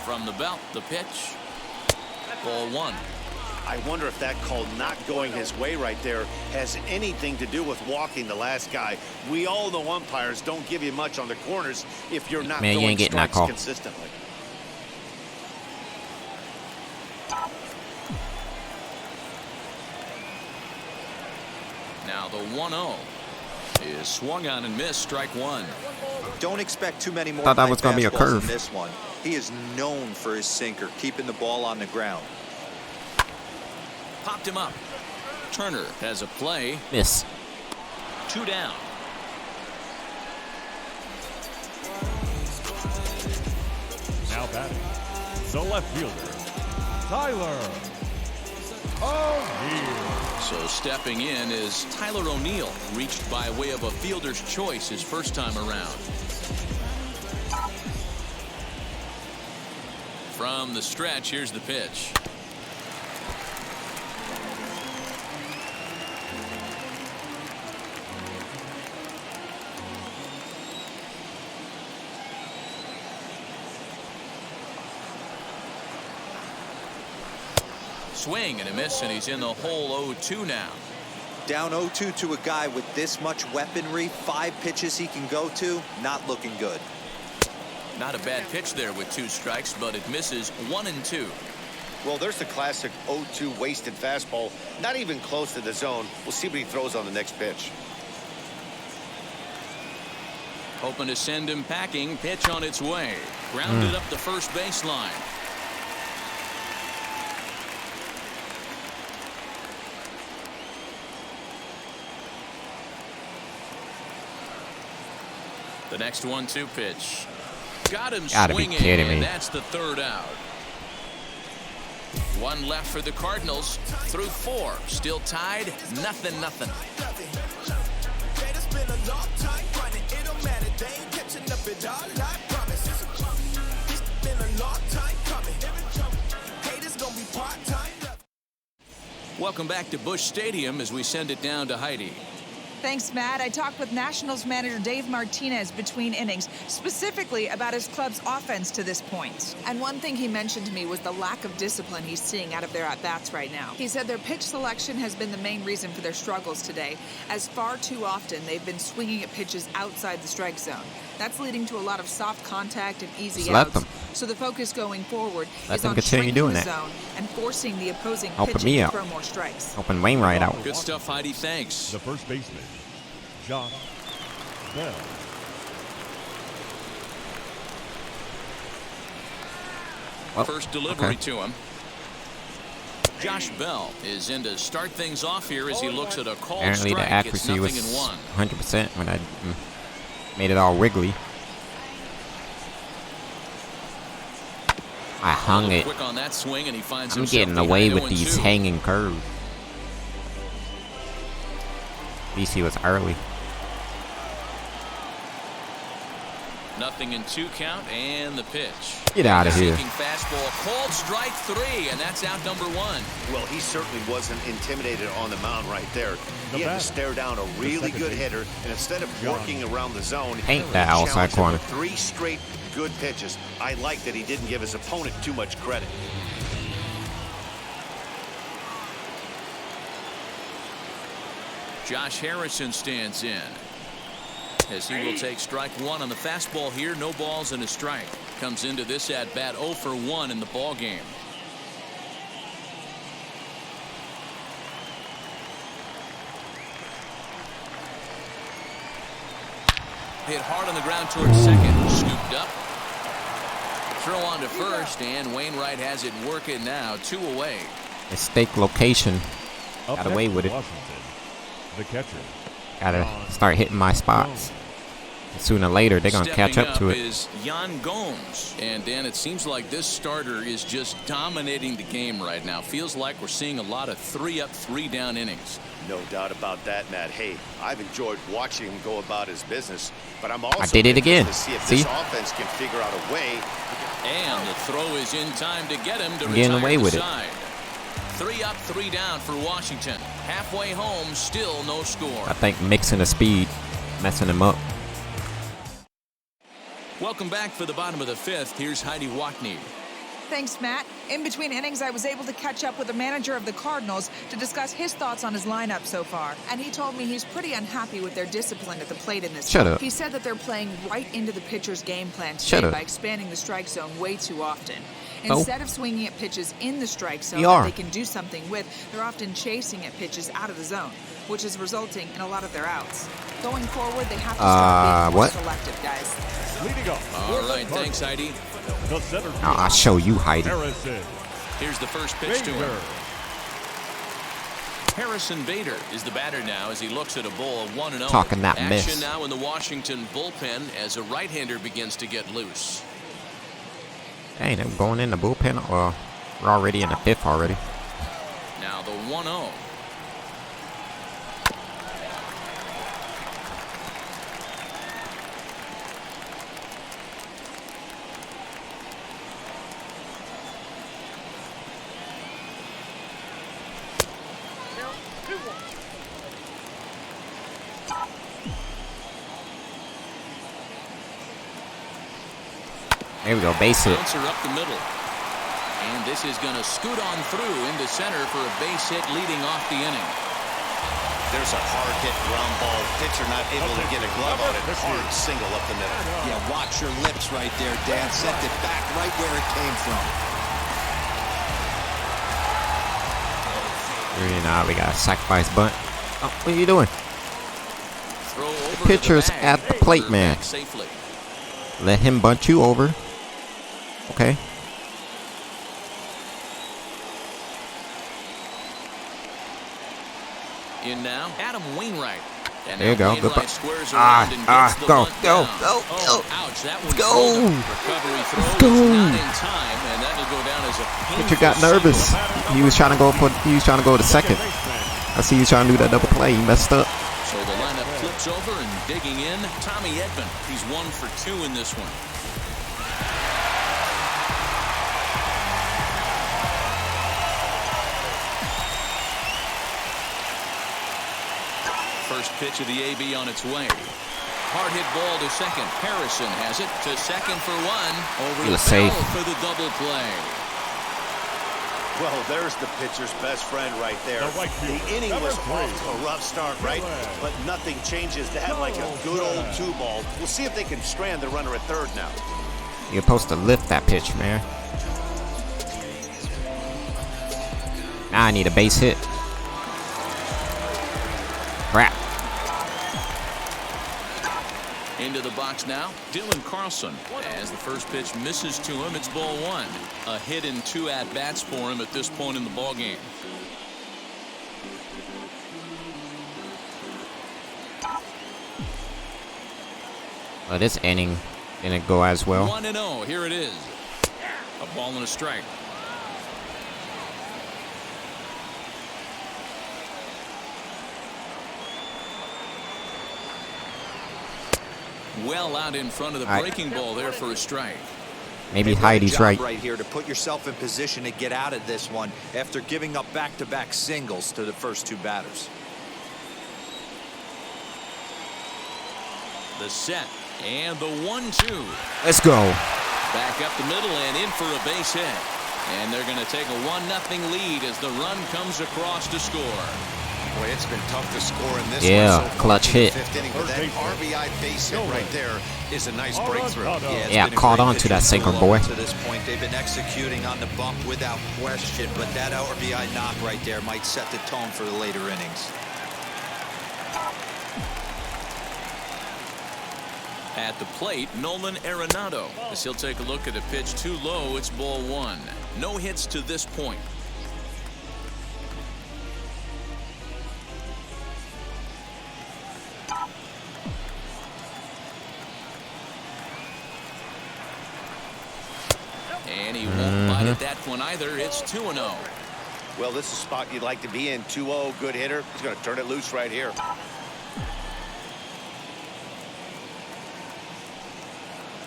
S1: From the belt, the pitch. Ball 1.
S6: I wonder if that call not going his way right there has anything to do with walking the last guy. We all know umpires don't give you much on the corners if you're not
S2: Man, you
S6: throwing
S2: ain't getting that
S6: strikes
S2: call.
S6: consistently.
S1: Now the 1-0 is swung on and missed, strike 1.
S5: Don't expect too many more.
S2: Thought that was
S5: going to
S2: be a curve.
S5: in this one. He is known for his sinker, keeping the ball on the ground.
S1: Popped him up. Turner has a play.
S2: Miss.
S1: 2 down.
S4: Now batting, the left fielder, Tyler O'Neill.
S1: So stepping in is Tyler O'Neill, reached by way of a fielder's choice his first time around. From the stretch, here's the pitch. Swing and a miss, and he's in the hole 0-2 now.
S5: Down 0-2 to a guy with this much weaponry, 5 pitches he can go to, not looking good.
S1: Not a bad pitch there with 2 strikes, but it misses 1 and 2.
S6: Well, there's the classic 0-2 wasted fastball, not even close to the zone. We'll see what he throws on the next pitch.
S1: Hoping to send him packing. Pitch on its way. Grounded up the first baseline. The next 1-2 pitch. Got him swinging, and that's the 3rd out. 1 left for the Cardinals through 4. Still tied, 0-0. Welcome back to Busch Stadium as we send it down to Heidi.
S9: Thanks, Matt. I talked with Nationals manager Dave Martinez between innings, specifically about his club's offense to this point. And one thing he mentioned to me was the lack of discipline he's seeing out of their at-bats right now. He said their pitch selection has been the main reason for their struggles today, as far too often they've been swinging at pitches outside the strike zone. That's leading to a lot of soft contact and easy outs. So the focus going forward is on shrinking the zone and forcing the opposing pitcher to throw more strikes.
S2: Helping Wainwright out.
S1: Good stuff, Heidi. Thanks.
S4: The first baseman, Josh Bell.
S1: First delivery to him. Josh Bell is in to start things off here as he looks at a called
S2: Apparently
S1: strike.
S2: the accuracy was 100% when I made it all wiggly. I hung it.
S1: Quick on that swing, and he finds
S2: I'm getting away with these hanging curves. At least he was early.
S1: 0-2 count, and the pitch.
S2: Get out of here.
S1: Fastball, called strike 3, and that's out number 1.
S6: Well, he certainly wasn't intimidated on the mound right there. He had to stare down a really good hitter, and instead of working around the zone,
S2: paint that outside corner.
S6: 3 straight good pitches. I like that he didn't give his opponent too much credit.
S1: Josh Harrison stands in as he will take strike 1 on the fastball here. No balls and a strike. Comes into this at bat 0 for 1 in the ball game. Hit hard on the ground towards second. Scooped up. Throw on to first, and Wainwright has it working now. 2 away.
S2: Mistake location. Got away with it.
S4: The catcher.
S2: Gotta start hitting my spots. Sooner or later, they're gonna catch up to it.
S1: Is Yan Gomes, and Dan, it seems like this starter is just dominating the game right now. Feels like we're seeing a lot of 3-up, 3-down innings.
S6: No doubt about that, Matt. Hey, I've enjoyed watching him go about his business, but I'm also
S2: I did it again.
S6: To see if this offense can figure out a way.
S1: And the throw is in time to get him to
S2: getting
S1: retire
S2: away with
S1: the
S2: it.
S1: side. 3-up, 3-down for Washington. Halfway home, still no score.
S2: I think mixing the speed, messing him up.
S1: Welcome back for the bottom of the 5th. Here's Heidi Watney.
S9: Thanks, Matt. In between innings, I was able to catch up with the manager of the Cardinals to discuss his thoughts on his lineup so far. And he told me he's pretty unhappy with their discipline at the plate in this game. He said that they're playing right into the pitcher's game plan today by expanding the strike zone way too often. Instead of swinging at pitches in the strike zone that they can do something with, they're often chasing at pitches out of the zone, which is resulting in a lot of their outs. Going forward, they have to start being more selective, guys.
S1: All right, thanks, Heidi.
S2: I'll show you, Heidi.
S1: Here's the first pitch to him. Harrison Bader is the batter now as he looks at a ball of 1-0.
S2: Talking that miss.
S1: Action now in the Washington bullpen as a right-hander begins to get loose.
S2: Hey, they're going in the bullpen, or we're already in the 5th already.
S1: Now the 1-0.
S2: There we go, base hit.
S1: Bouncer up the middle. And this is going to scoot on through into center for a base hit leading off the inning.
S6: There's a hard hit ground ball. Pitcher not able to get a glove on it. Hard single up the middle.
S5: Yeah, watch your lips right there, Dan. Sent it back right where it came from.
S2: Nah, we got a sacrifice bunt. Oh, what are you doing?
S1: Throw over
S2: The pitcher's at the plate, man. Let him bunt you over. Okay.
S1: In now, Adam Wainwright. And
S2: there you go. Good
S1: bunt.
S2: Go.
S1: Ouch, that one
S2: go.
S1: Recovery throw
S2: Go.
S1: was not in time, and that'll go down as a
S2: Pitcher got nervous.
S1: single.
S2: He was trying to go to second. I see he was trying to do that double play. He messed up.
S1: So the lineup flips over and digging in. Tommy Edman. He's 1 for 2 in this one. First pitch of the AB on its way. Hard hit ball to second. Harrison has it to second for 1. Over the
S2: safe
S1: for the double play.
S6: Well, there's the pitcher's best friend right there. The inning was off to a rough start, right? But nothing changes to have like a good old 2-ball. We'll see if they can strand the runner at third now.
S2: You're supposed to lift that pitch, man. Now I need a base hit. Crap.
S1: Into the box now, Dylan Carlson. As the first pitch misses to him, it's ball 1. A hit and 2 at-bats for him at this point in the ballgame.
S2: Well, this inning didn't go as well.
S1: 1-0, here it is. A ball and a strike. Well out in front of the breaking ball there for a strike.
S2: Maybe Heidi's right.
S5: Right here to put yourself in position to get out of this one after giving up back-to-back singles to the first 2 batters.
S1: The set and the 1-2.
S2: Let's go.
S1: Back up the middle and in for a base hit. And they're going to take a 1-0 lead as the run comes across to score.
S6: Boy, it's been tough to score in this
S2: one.
S6: So
S2: Clutch hit.
S6: Inning, but that RBI base hit right there is a nice breakthrough.
S2: Yeah, caught on to that sinker, boy.
S5: To this point, they've been executing on the bump without question, but that RBI knock right there might set the tone for the later innings.
S1: At the plate, Nolan Arenado. As he'll take a look at a pitch too low, it's ball 1. No hits to this point. And he won't bite at that one either. It's 2-0.
S6: Well, this is a spot you'd like to be in. 2-0, good hitter. He's going to turn it loose right here.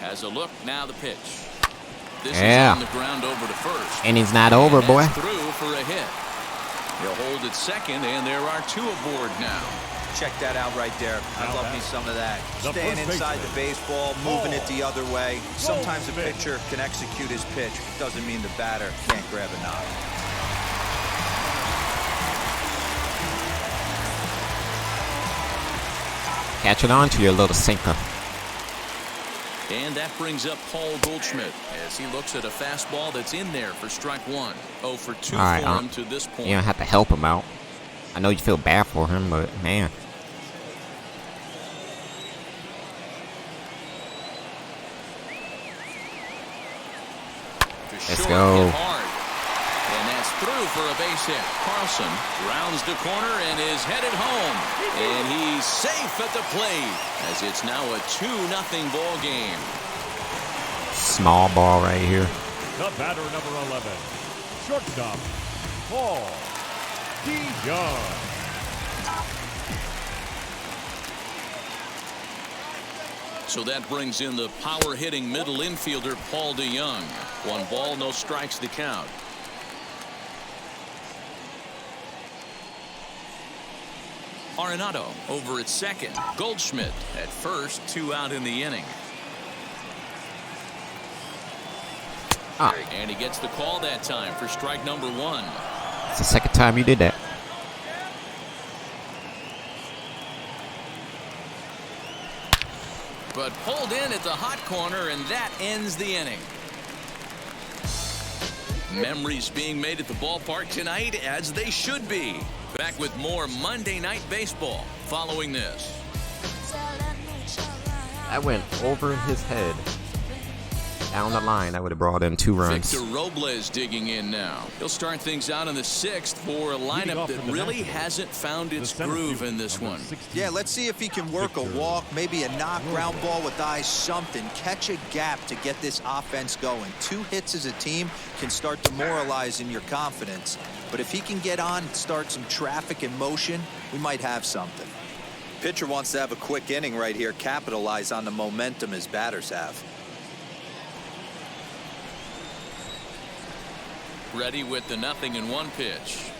S1: Has a look, now the pitch. This is on the ground over to first.
S2: And he's not over, boy.
S1: Through for a hit. He'll hold it second, and there are 2 aboard now.
S5: Check that out right there. I love me some of that. Staying inside the baseball, moving it the other way. Sometimes a pitcher can execute his pitch. It doesn't mean the batter can't grab a knock.
S2: Catch it on to your little sinker.
S1: And that brings up Paul Goldschmidt as he looks at a fastball that's in there for strike 1. 0 for 2 for him to this point.
S2: You don't have to help him out. I know you feel bad for him, but man. Let's go.
S1: And that's through for a base hit. Carlson rounds the corner and is headed home. And he's safe at the plate as it's now a 2-0 ball game.
S2: Small ball right here.
S4: The batter, number 11, shortstop, Paul DeYoung.
S1: So that brings in the power-hitting middle infielder, Paul DeYoung. 1 ball, no strikes the count. Arenado over at second. Goldschmidt at first, 2 out in the inning. And he gets the call that time for strike number 1.
S2: It's the second time you did that.
S1: But pulled in at the hot corner, and that ends the inning. Memories being made at the ballpark tonight, as they should be. Back with more Monday Night Baseball following this.
S2: I went over his head. Down the line, that would have brought in 2 runs.
S1: Victor Robles digging in now. He'll start things out in the 6th for a lineup that really hasn't found its groove in this one.
S5: Yeah, let's see if he can work a walk, maybe a knock, ground ball with eyes, something. Catch a gap to get this offense going. 2 hits as a team can start demoralizing your confidence. But if he can get on and start some traffic in motion, we might have something. Pitcher wants to have a quick inning right here, capitalize on the momentum his batters have.
S1: Ready with the 0-1 pitch.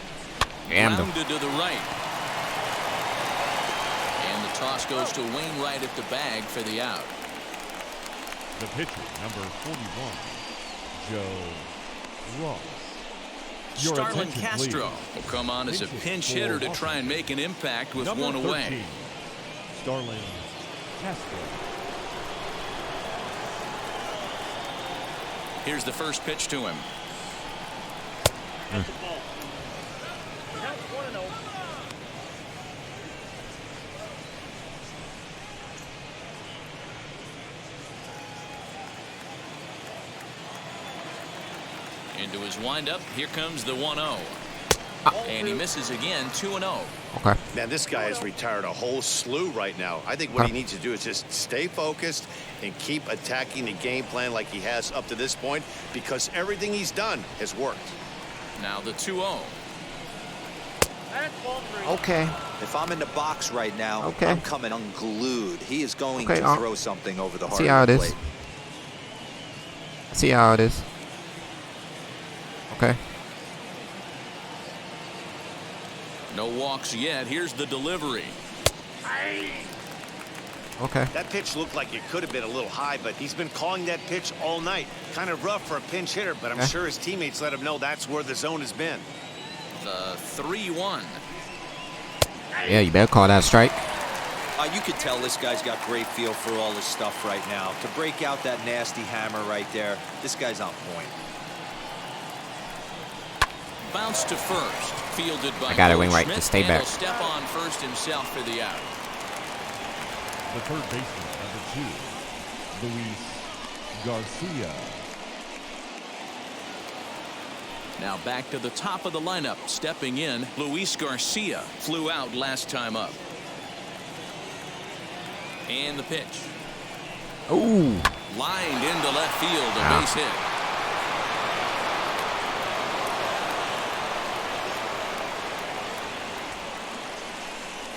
S2: Grounded
S1: to the right. And the toss goes to Wainwright at the bag for the out.
S4: The pitcher, number 41, Joe Ross.
S1: Starlin Castro will come on as a pinch hitter to try and make an impact with 1 away.
S4: 13, Starlin Castro.
S1: Here's the first pitch to him.
S7: That's the ball. That's 1-0.
S1: Into his windup. Here comes the 1-0. And he misses again. 2-0.
S2: Okay.
S6: Man, this guy has retired a whole slew right now. I think what he needs to do is just stay focused and keep attacking the game plan like he has up to this point, because everything he's done has worked.
S1: Now the 2-0.
S7: That's ball 3.
S2: Okay.
S5: If I'm in the box right now, I'm coming unglued. He is going to throw something over the
S2: see how it is.
S5: plate.
S2: See how it is. Okay.
S1: No walks yet. Here's the delivery.
S2: Okay.
S6: That pitch looked like it could have been a little high, but he's been calling that pitch all night. Kind of rough for a pinch hitter, but I'm sure his teammates let him know that's where the zone has been.
S1: The 3-1.
S2: Yeah, you better call that a strike.
S5: You could tell this guy's got great feel for all this stuff right now. To break out that nasty hammer right there, this guy's on point.
S1: Bounce to first. Fielded by
S2: I got it, Wainwright. Just stay back.
S1: He'll step on first himself for the out.
S4: The third baseman, number 2, Louis Garcia.
S1: Now back to the top of the lineup. Stepping in, Luis Garcia flew out last time up. And the pitch.
S2: Ooh.
S1: Lined into left field, a base hit.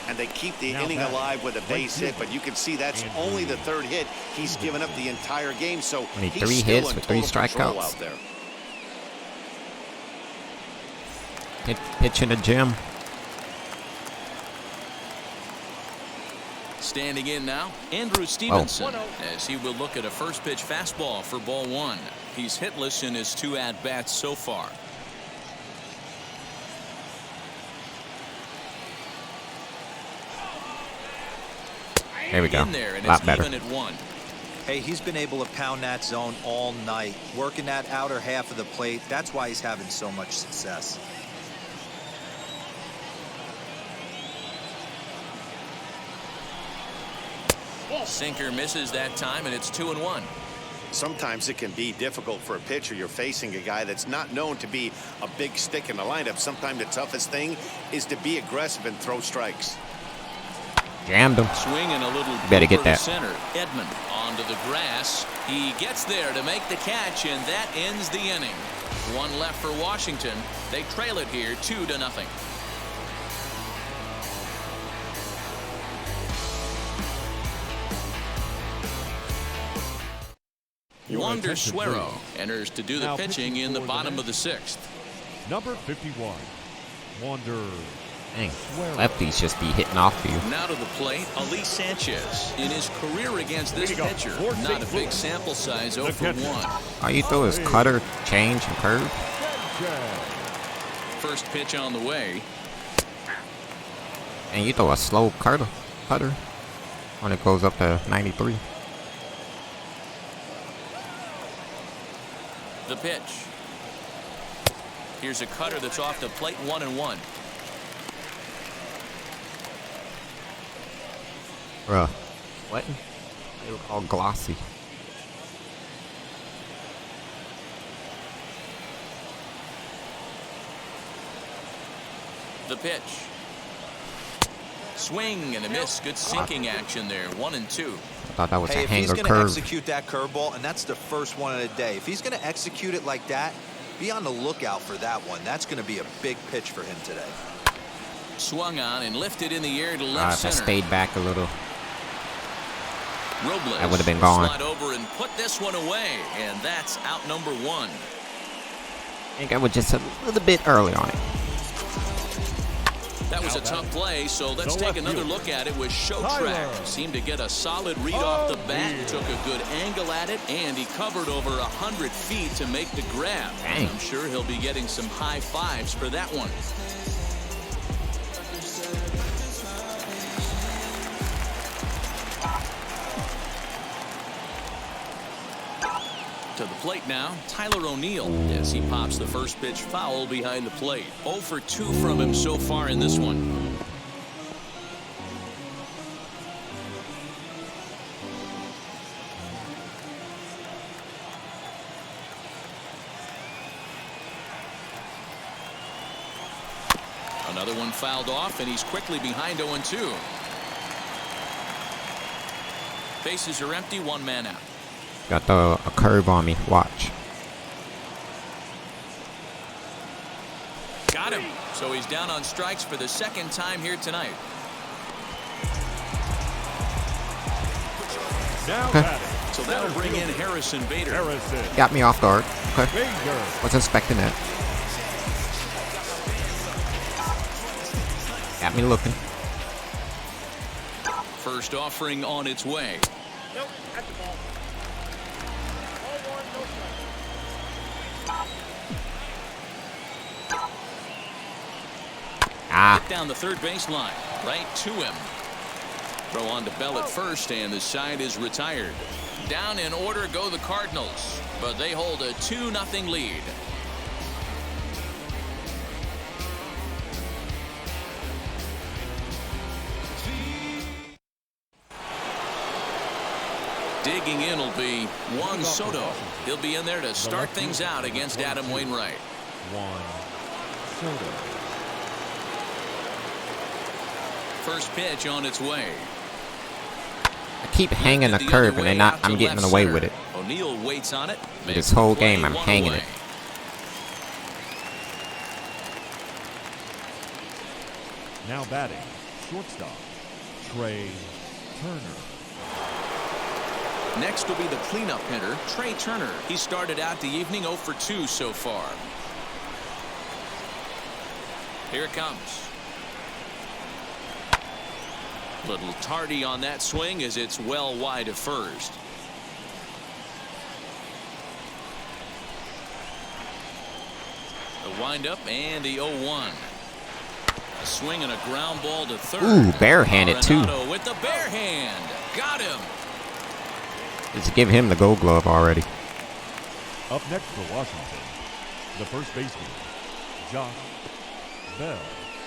S6: And they keep the inning alive with a base hit, but you can see that's only the 3rd hit he's given up the entire game. So
S2: only
S6: he's
S2: 3
S6: still
S2: hits
S6: in
S2: with 3
S6: total control
S2: strikeouts.
S6: out there.
S2: Pitch in the gym.
S1: Standing in now, Andrew Stevenson, as he will look at a first pitch fastball for ball 1. He's hitless in his 2 at-bats so far.
S2: There we go.
S1: In there, and
S2: a lot
S1: it's
S2: better.
S1: even at 1.
S5: Hey, he's been able to pound that zone all night, working that outer half of the plate. That's why he's having so much success.
S1: Sinker misses that time, and it's 2-1.
S6: sometimes it can be difficult for a pitcher. You're facing a guy that's not known to be a big stick in the lineup. Sometimes the toughest thing is to be aggressive and throw strikes.
S2: Jammed him.
S1: Swinging a little.
S2: Better get that.
S1: Center. Edman onto the grass. He gets there to make the catch, and that ends the inning. One left for Washington. They trail it here 2-0. Wander Suero enters to do the pitching in the bottom of the 6th.
S4: Number 51, Wander.
S2: Dang, lefties just be hitting off you.
S1: Now to the plate, Ali Sanchez. In his career against this pitcher, not a big sample size, 0 for 1.
S2: All you throw is cutter, change, and curve.
S1: First pitch on the way.
S2: And you throw a slow cutter when it goes up to 93.
S1: The pitch. Here's a cutter that's off the plate, 1-1.
S2: Bruh. What? They were called glossy.
S1: The pitch. Swing and a miss. Good sinking action there. 1-2.
S2: I thought that was a
S5: if he's
S2: hanger
S5: going to
S2: curve.
S5: execute that curveball, and that's the first one of the day, if he's going to execute it like that, be on the lookout for that one. That's going to be a big pitch for him today.
S1: Swung on and lifted in the air to left
S2: If I
S1: center.
S2: stayed back a little,
S1: Robles
S2: that would have been gone.
S1: slide over and put this one away, and that's out number 1.
S2: I think I was just a little bit early on it.
S1: That was a tough play, so let's take another look at it with Showtrack. Seemed to get a solid read off the bat, took a good angle at it, and he covered over 100 feet to make the grab.
S2: Dang.
S1: I'm sure he'll be getting some high fives for that one. To the plate now, Tyler O'Neill, as he pops the first pitch foul behind the plate. 0 for 2 from him so far in this one. Another one fouled off, and he's quickly behind 0-2. Bases are empty, 1 man out.
S2: Got a curve on me. Watch.
S1: Got him. So he's down on strikes for the second time here tonight.
S4: Now
S2: Okay.
S1: So that'll bring in Harrison Bader.
S2: Got me off guard. Okay.
S4: Bader.
S2: Wasn't expecting that. Got me looking.
S1: First offering on its way.
S7: Nope, that's the ball. Ball 1, no strike.
S1: Down the third baseline, right to him. Throw on to Bell at first, and the side is retired. Down in order go the Cardinals, but they hold a 2-0 lead. Digging in will be Juan Soto. He'll be in there to start things out against Adam Wainwright.
S4: Juan Soto.
S1: First pitch on its way.
S2: I keep hanging the curve, and I'm getting away with it.
S1: O'Neill waits on it.
S2: This whole game, I'm hanging it.
S4: Now batting, shortstop, Trey Turner.
S1: Next will be the cleanup hitter, Trey Turner. He started out the evening 0 for 2 so far. Here it comes. Little tardy on that swing as it's well wide of first. The windup and the 0-1. A swing and a ground ball to third.
S2: Ooh, barehanded too.
S1: Arenado with the bare hand. Got him.
S2: Let's give him the Gold Glove already.
S4: Up next for Washington, the first baseman, Josh Bell.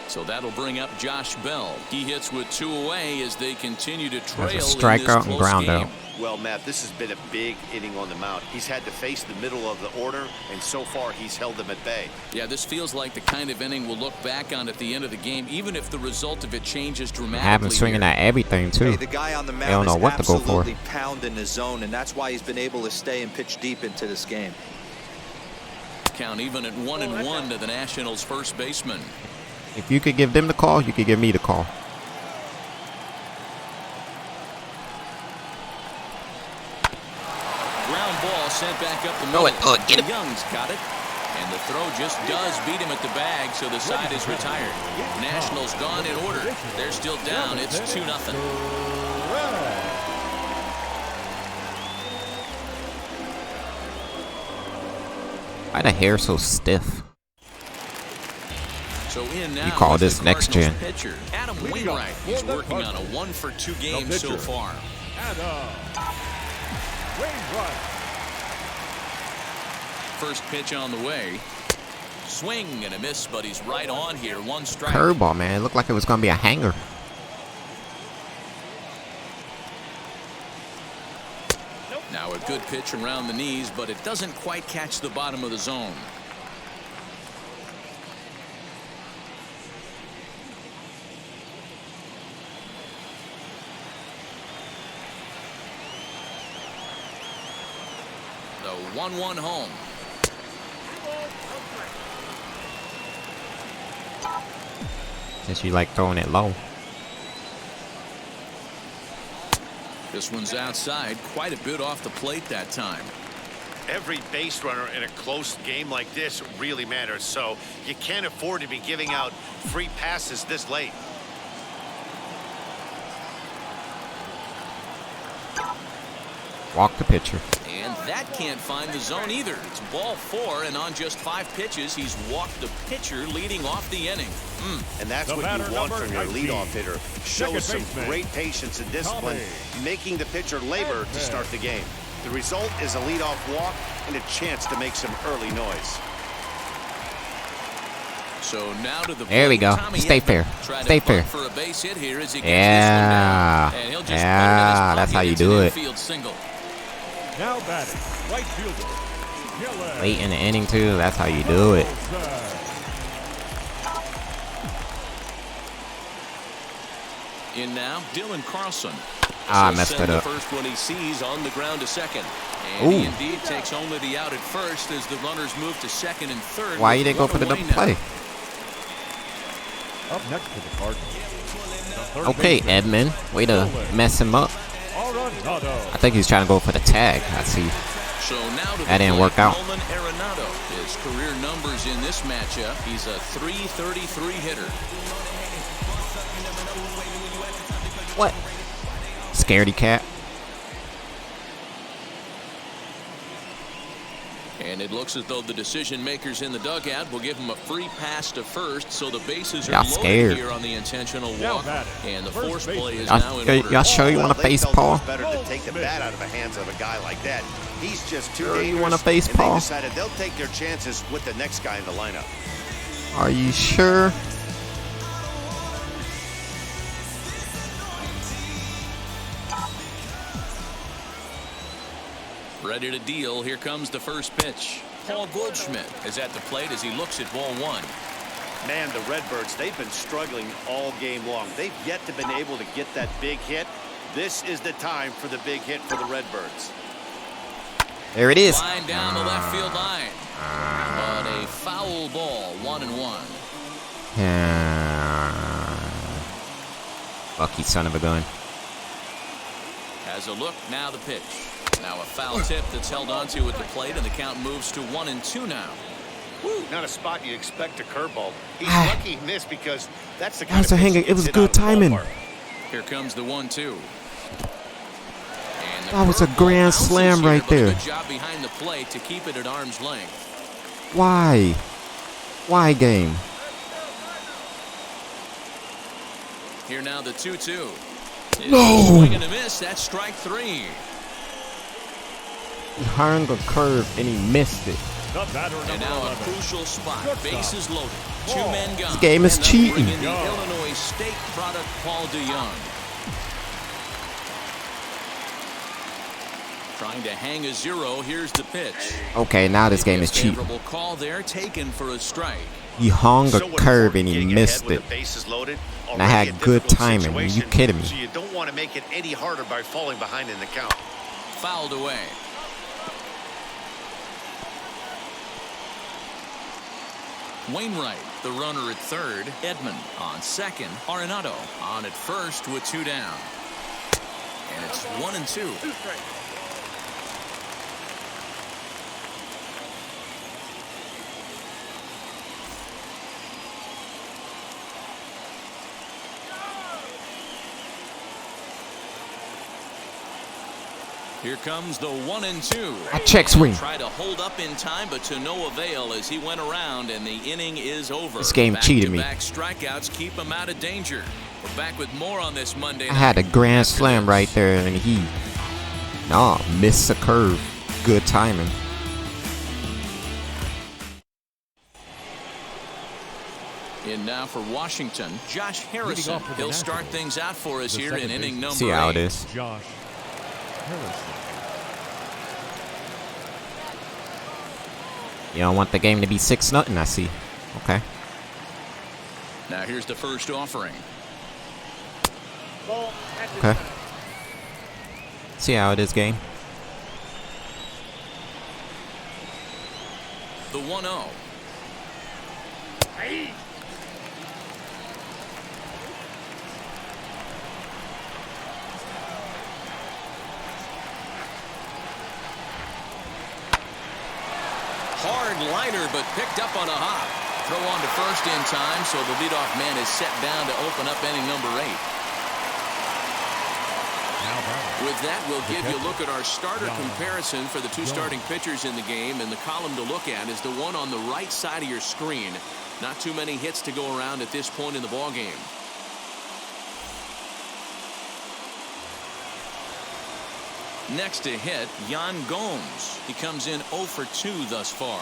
S1: So that'll bring up Josh Bell. He hits with 2 away as they continue to trail.
S2: That's a strikeout and ground out.
S6: Well, Matt, this has been a big inning on the mound. He's had to face the middle of the order, and so far he's held them at bay.
S1: Yeah, this feels like the kind of inning we'll look back on at the end of the game, even if the result of it changes dramatically.
S2: Have him swinging at everything too.
S5: Hey, the guy on the mound
S2: they don't know what to go for.
S5: Absolutely pounding his zone, and that's why he's been able to stay and pitch deep into this game.
S1: Count even at 1-1 to the Nationals' first baseman.
S2: If you could give them the call, you could give me the call.
S1: Ground ball sent back up the
S2: Throw
S1: middle.
S2: it. Get him.
S1: Young's got it. And the throw just does beat him at the bag, so the side is retired. Nationals gone in order. They're still down. It's 2-0.
S2: Why the hair so stiff?
S1: So in now,
S2: you call this next gen?
S1: Pitcher, Adam Wainwright. He's working on a 1-for-2 game so far.
S4: Wainwright.
S1: First pitch on the way. Swing and a miss, but he's right on here. 1 strike.
S2: Curveball, man. It looked like it was going to be a hanger.
S1: Now a good pitch around the knees, but it doesn't quite catch the bottom of the zone. The 1-1 home.
S2: Since you like throwing it low.
S1: This one's outside, quite a bit off the plate that time.
S6: Every base runner in a close game like this really matters, so you can't afford to be giving out free passes this late.
S2: Walk the pitcher.
S1: And that can't find the zone either. It's ball 4, and on just 5 pitches, he's walked the pitcher leading off the inning.
S6: And that's what you want from your leadoff hitter. Shows some great patience and discipline, making the pitcher labor to start the game. The result is a leadoff walk and a chance to make some early noise.
S1: So now to the
S2: there we go. Stay fair. Stay fair.
S1: For a base hit here as he
S2: yeah. Yeah. That's how you do it.
S4: Now batting, right fielder.
S2: Late in the inning too. That's how you do it.
S1: In now, Dylan Carlson.
S2: I messed it up.
S1: The first one he sees on the ground to second. And he indeed takes only the out at first as the runners move to second and third.
S2: Why you didn't go for the double play?
S4: Up next to the Cardinals.
S2: Okay, Edmund. Way to mess him up. I think he's trying to go for the tag. I see.
S1: So now to
S2: that didn't work out.
S1: His career numbers in this matchup, he's a .333 hitter.
S2: What? Scaredy cat.
S1: And it looks as though the decision makers in the dugout will give him a free pass to first, so the bases are loaded here on the intentional walk. And the force play is now in order.
S2: Y'all sure you want to face Paul?
S6: Better to take the bat out of the hands of a guy like that. He's just too dangerous.
S2: You want to face Paul?
S6: They decided they'll take their chances with the next guy in the lineup.
S2: Are you sure?
S1: Ready to deal. Here comes the first pitch. Paul Goldschmidt is at the plate as he looks at ball 1.
S6: Man, the Redbirds, they've been struggling all game long. They've yet to been able to get that big hit. This is the time for the big hit for the Redbirds.
S2: There it is.
S1: Line down the left field line. But a foul ball, 1-1.
S2: Lucky son of a gun.
S1: Has a look, now the pitch. Now a foul tip that's held onto at the plate, and the count moves to 1-2 now.
S6: Woo, not a spot you expect a curveball. He's lucky he missed because that's the kind
S2: of pitch it was good timing.
S1: Here comes the 1-2.
S2: That was a grand slam right there.
S1: Good job behind the plate to keep it at arm's length.
S2: Why? Why game?
S1: Here now the 2-2.
S2: No!
S1: Swing and a miss. That's strike 3.
S2: He hung a curve and he missed it.
S4: The batter,
S1: And
S4: number
S1: now a
S4: 11.
S1: crucial spot.
S4: Shortstop.
S1: Bases loaded. 2 men gone.
S2: This game is
S1: And they'll bring
S2: cheating.
S1: in the Illinois State product, Paul DeYoung. Trying to hang a 0. Here's the pitch.
S2: Okay, now this game
S1: Maybe
S2: is
S1: a
S2: cheating.
S1: favorable call there, taken for a strike.
S2: He hung a
S6: So
S2: curve and he
S6: getting
S2: missed
S6: ahead
S2: it.
S6: with the bases loaded,
S2: And I had
S6: already a
S2: good
S6: difficult
S2: timing. Are you
S6: situation,
S2: kidding me?
S6: So you don't want to make it any harder by falling behind in the count.
S1: Fouled away. Wainwright, the runner at third. Edmond on second. Arenado on at first with 2 down. And it's 1-2. Here comes the 1-2.
S2: A check swing.
S1: Tried to hold up in time, but to no avail as he went around, and the inning is over.
S2: This game cheated me.
S1: Back-to-back strikeouts keep him out of danger. We're back with more on this Monday night.
S2: I had a grand slam right there, and he missed a curve. Good timing.
S1: In now for Washington, Josh Harrison.
S4: off for the
S1: He'll start
S4: Nationals.
S1: things out for us
S4: The
S1: here in
S4: second
S1: inning
S4: baseman.
S1: number
S2: See how
S1: 8.
S2: it is.
S4: Josh Harrison.
S2: You don't want the game to be 6-0, I see. Okay.
S1: Now here's the first offering.
S2: Okay. See how it is, game.
S1: The 1-0. Hard liner, but picked up on a hop. Throw on to first in time, so the leadoff man is set down to open up inning number 8.
S4: Now batting.
S1: With that, we'll give you a look at our starter comparison for the 2 starting pitchers in the game. And the column to look at is the one on the right side of your screen. Not too many hits to go around at this point in the ballgame. Next to hit, Yan Gomes. He comes in 0 for 2 thus far.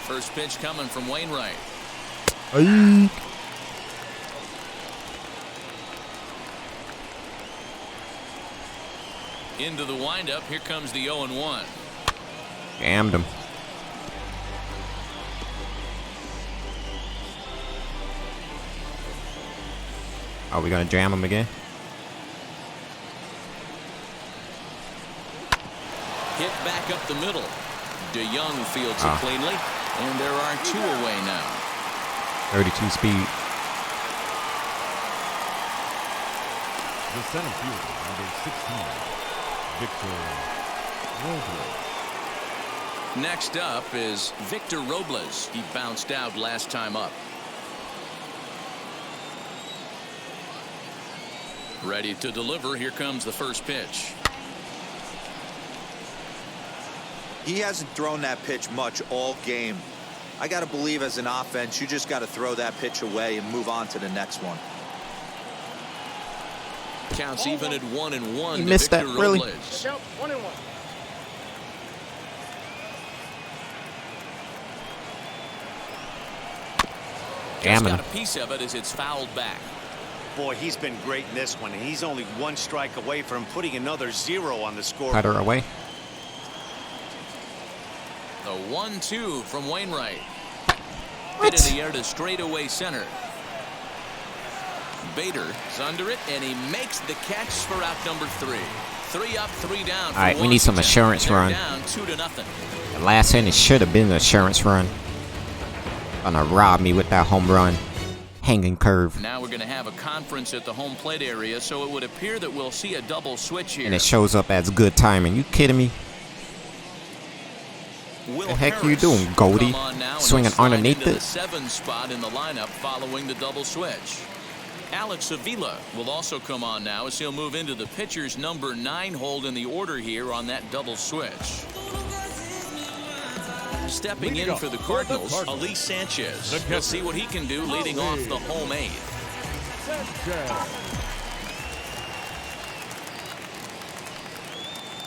S1: First pitch coming from Wainwright. Into the windup. Here comes the 0-1.
S2: Jammed him. Are we gonna jam him again?
S1: Hit back up the middle. DeYoung fields it cleanly, and there are 2 away now.
S2: 32 speed.
S4: The center fielder, number 16, Victor Robles.
S1: Next up is Victor Robles. He bounced out last time up. Ready to deliver. Here comes the first pitch.
S5: He hasn't thrown that pitch much all game. I got to believe as an offense, you just got to throw that pitch away and move on to the next one.
S1: Counts even at 1-1.
S2: You missed
S1: Victor
S2: that, really?
S1: Robles.
S10: 1-1.
S1: Just
S2: Jamming.
S1: got a piece of it as it's fouled back.
S6: Boy, he's been great in this one, and he's only 1 strike away from putting another 0 on the scoreboard.
S2: Cutter away.
S1: The 1-2 from Wainwright.
S2: What?
S1: Hit in the air to straightaway center. Bader is under it, and he makes the catch for out number 3. 3 up, 3 down.
S2: All right, we need some assurance run.
S1: Down 2-0.
S2: The last inning should have been an assurance run. Gonna rob me with that home run. Hanging curve.
S1: Now we're going to have a conference at the home plate area, so it would appear that we'll see a double switch here.
S2: And it shows up as good timing. You kidding me?
S1: Will
S2: The heck
S1: Harris
S2: you doing, Goldie?
S1: come on now, and
S2: Swinging
S1: he'll slide
S2: underneath
S1: into
S2: it?
S1: the 7 spot in the lineup following the double switch. Alex Avila will also come on now as he'll move into the pitcher's number 9 hold in the order here on that double switch. Stepping in for the Cardinals, Elise Sanchez. We'll see what he can do leading off the home 8.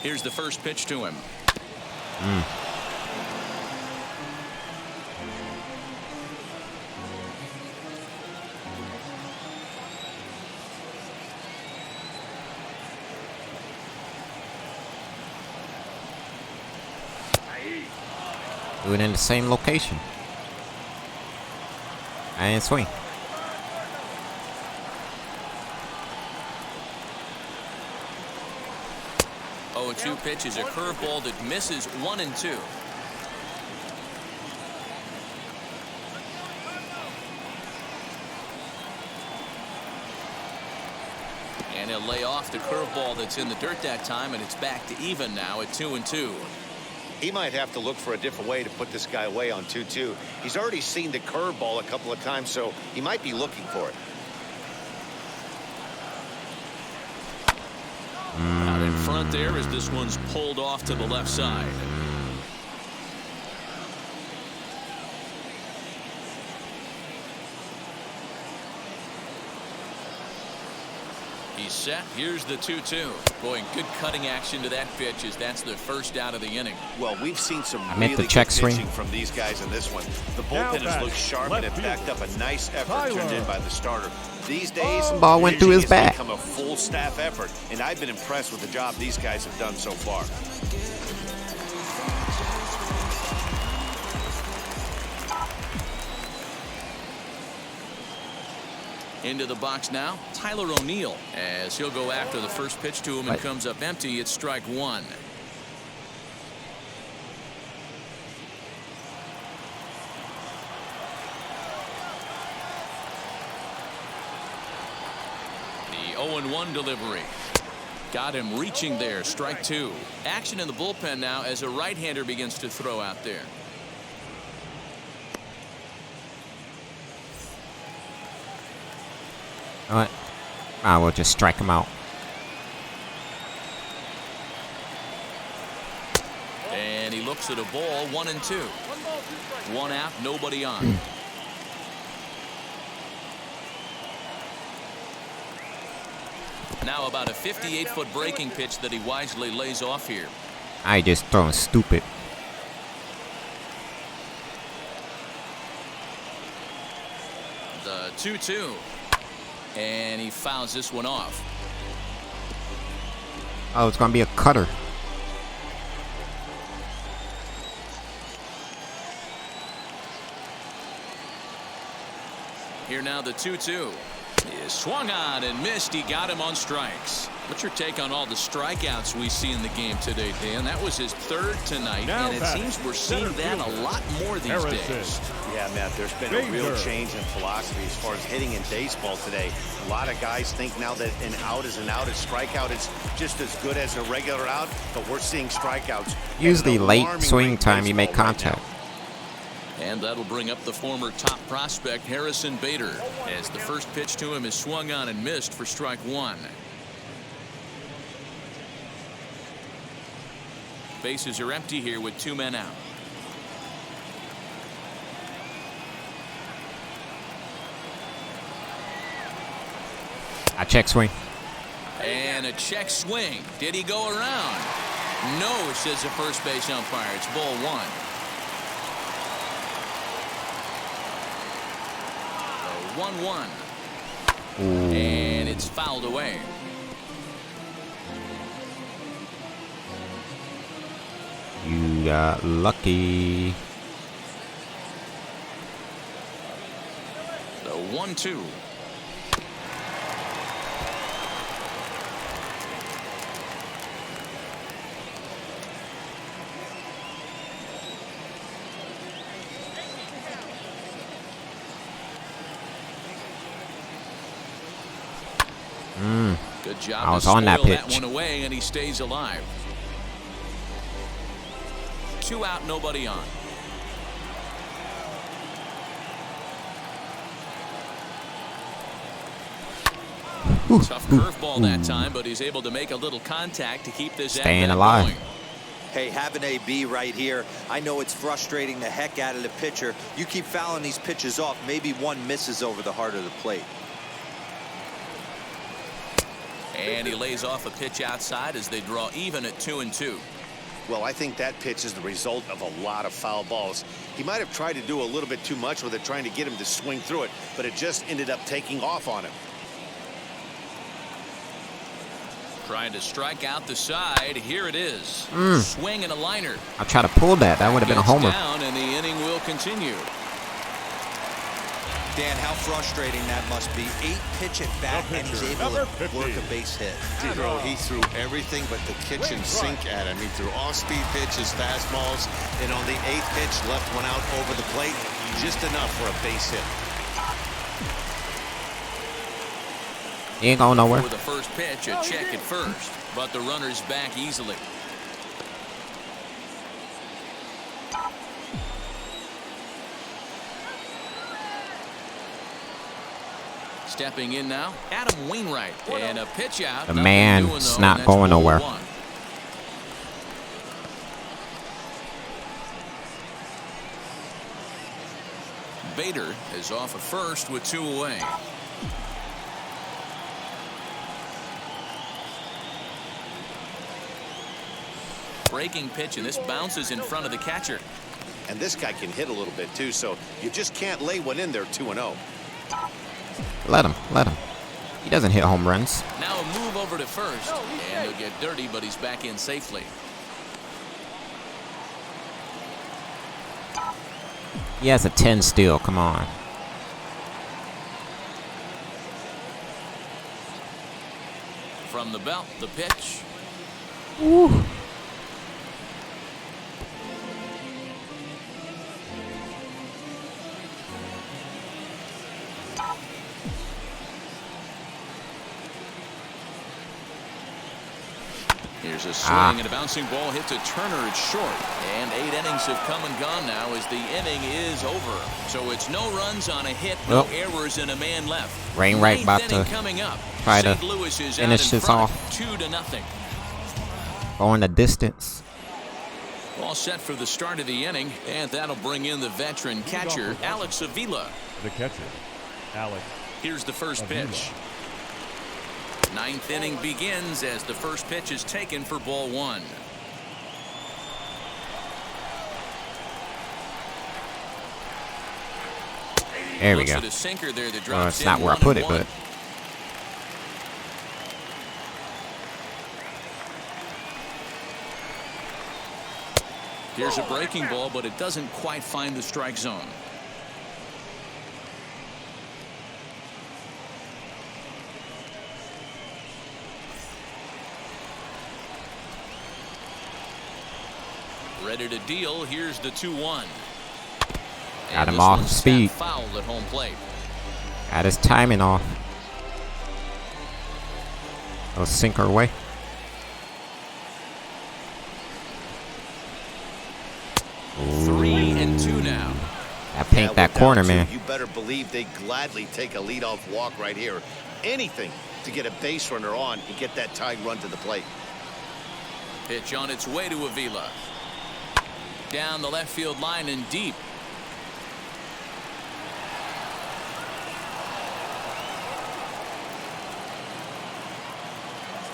S1: Here's the first pitch to him.
S2: Do it in the same location. And swing.
S1: 0-2 pitch is a curveball that misses 1-2. And he'll lay off the curveball that's in the dirt that time, and it's back to even now at 2-2.
S6: He might have to look for a different way to put this guy away on 2-2. He's already seen the curveball a couple of times, so he might be looking for it.
S1: Out in front there as this one's pulled off to the left side. He's set. Here's the 2-2. Boy, good cutting action to that pitch as that's the first out of the inning.
S6: Well, we've seen some
S2: really good pitching
S6: from these guys in this one. The bullpen has looked sharp and it backed up a nice effort turned in by the starter. These days,
S2: ball went through his bat.
S6: It's become a full staff effort, and I've been impressed with the job these guys have done so far.
S1: Into the box now, Tyler O'Neill, as he'll go after the first pitch to him and comes up empty. It's strike one. The 0-1 delivery. Got him reaching there. Strike two. Action in the bullpen now as a right-hander begins to throw out there.
S2: All right. I will just strike him out.
S1: And he looks at a ball, 1-2. One out, nobody on. Now about a 58-foot breaking pitch that he wisely lays off here.
S2: I just throwing stupid.
S1: The 2-2. And he fouls this one off.
S2: Oh, it's going to be a cutter.
S1: Here now the 2-2. Is swung on and missed. He got him on strikes. What's your take on all the strikeouts we see in the game today, Dan? That was his third tonight, and it seems we're seeing that a lot more these days.
S6: Yeah, Matt, there's been a real change in philosophy as far as hitting in baseball today. A lot of guys think now that an out is an out, a strikeout is just as good as a regular out, but we're seeing strikeouts.
S2: Usually late swing time, you make contact.
S1: And that'll bring up the former top prospect, Harrison Bader, as the first pitch to him is swung on and missed for strike one. Bases are empty here with two men out.
S2: I check swing.
S1: And a check swing. Did he go around? No, says the first base umpire. It's ball one. 1-1. And it's fouled away.
S2: You got lucky.
S1: The 1-2. Good job.
S2: I was on that pitch.
S1: That one away, and he stays alive. Two out, nobody on. Tough curveball that time, but he's able to make a little contact to keep this
S2: staying alive.
S1: Going.
S5: Hey, having AB right here, I know it's frustrating the heck out of the pitcher. You keep fouling these pitches off, maybe one misses over the heart of the plate.
S1: And he lays off a pitch outside as they draw even at 2-2.
S6: Well, I think that pitch is the result of a lot of foul balls. He might have tried to do a little bit too much with it, trying to get him to swing through it, but it just ended up taking off on him.
S1: Trying to strike out the side. Here it is. Swing and a liner.
S2: I tried to pull that. That would have been a homer.
S1: Down, and the inning will continue.
S5: Dan, how frustrating that must be. 8 pitch at bat, and he's able to work a base hit.
S10: Bro, he threw everything but the kitchen sink at him. He threw off-speed pitches, fastballs, and on the 8th pitch, left one out over the plate, just enough for a base hit.
S2: He ain't going nowhere.
S1: For the first pitch, a check at first, but the runner's back easily. Stepping in now, Adam Wainwright, and a pitch out.
S2: The man's not going nowhere.
S1: Bader is off at first with 2 away. Breaking pitch, and this bounces in front of the catcher.
S6: And this guy can hit a little bit too, so you just can't lay one in there 2-0.
S2: Let him. He doesn't hit home runs.
S1: Now a move over to first, and he'll get dirty, but he's back in safely.
S2: He has a 10 steal. Come on.
S1: From the belt, the pitch.
S2: Woo.
S1: Here's a swing and a bouncing ball hit to Turner. It's short. And 8 innings have come and gone now as the inning is over. So it's no runs on a hit, no errors, and a man left.
S2: Wainwright about to try to finish this off.
S1: 2-0.
S2: Going the distance.
S1: All set for the start of the inning, and that'll bring in the veteran catcher, Alex Avila.
S4: The catcher, Alex.
S1: Here's the first pitch. 9th inning begins as the first pitch is taken for ball 1.
S2: There we go.
S1: At a sinker there that
S2: Well,
S1: drops
S2: it's not
S1: in
S2: where I put it,
S1: 1-1.
S2: but
S1: Here's a breaking ball, but it doesn't quite find the strike zone. Ready to deal. Here's the 2-1.
S2: got him off speed.
S1: Fouled at home plate.
S2: Got his timing off. A sinker away. Ooh.
S1: 3-2 now.
S2: I paint that corner, man.
S6: You better believe they gladly take a leadoff walk right here. Anything to get a base runner on and get that tying run to the plate.
S1: Pitch on its way to Avila. Down the left field line and deep.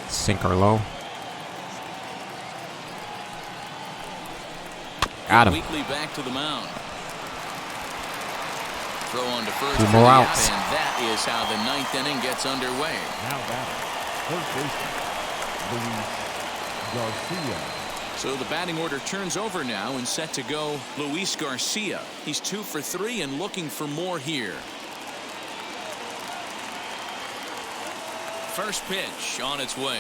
S2: Sinker low. Got him.
S1: Weekly back to the mound. Throw on to first.
S2: 2 more outs.
S1: And that is how the 9th inning gets underway.
S4: Now batting, first baseman, Luis Garcia.
S1: So the batting order turns over now and set to go Luis Garcia. He's 2 for 3 and looking for more here. First pitch on its way.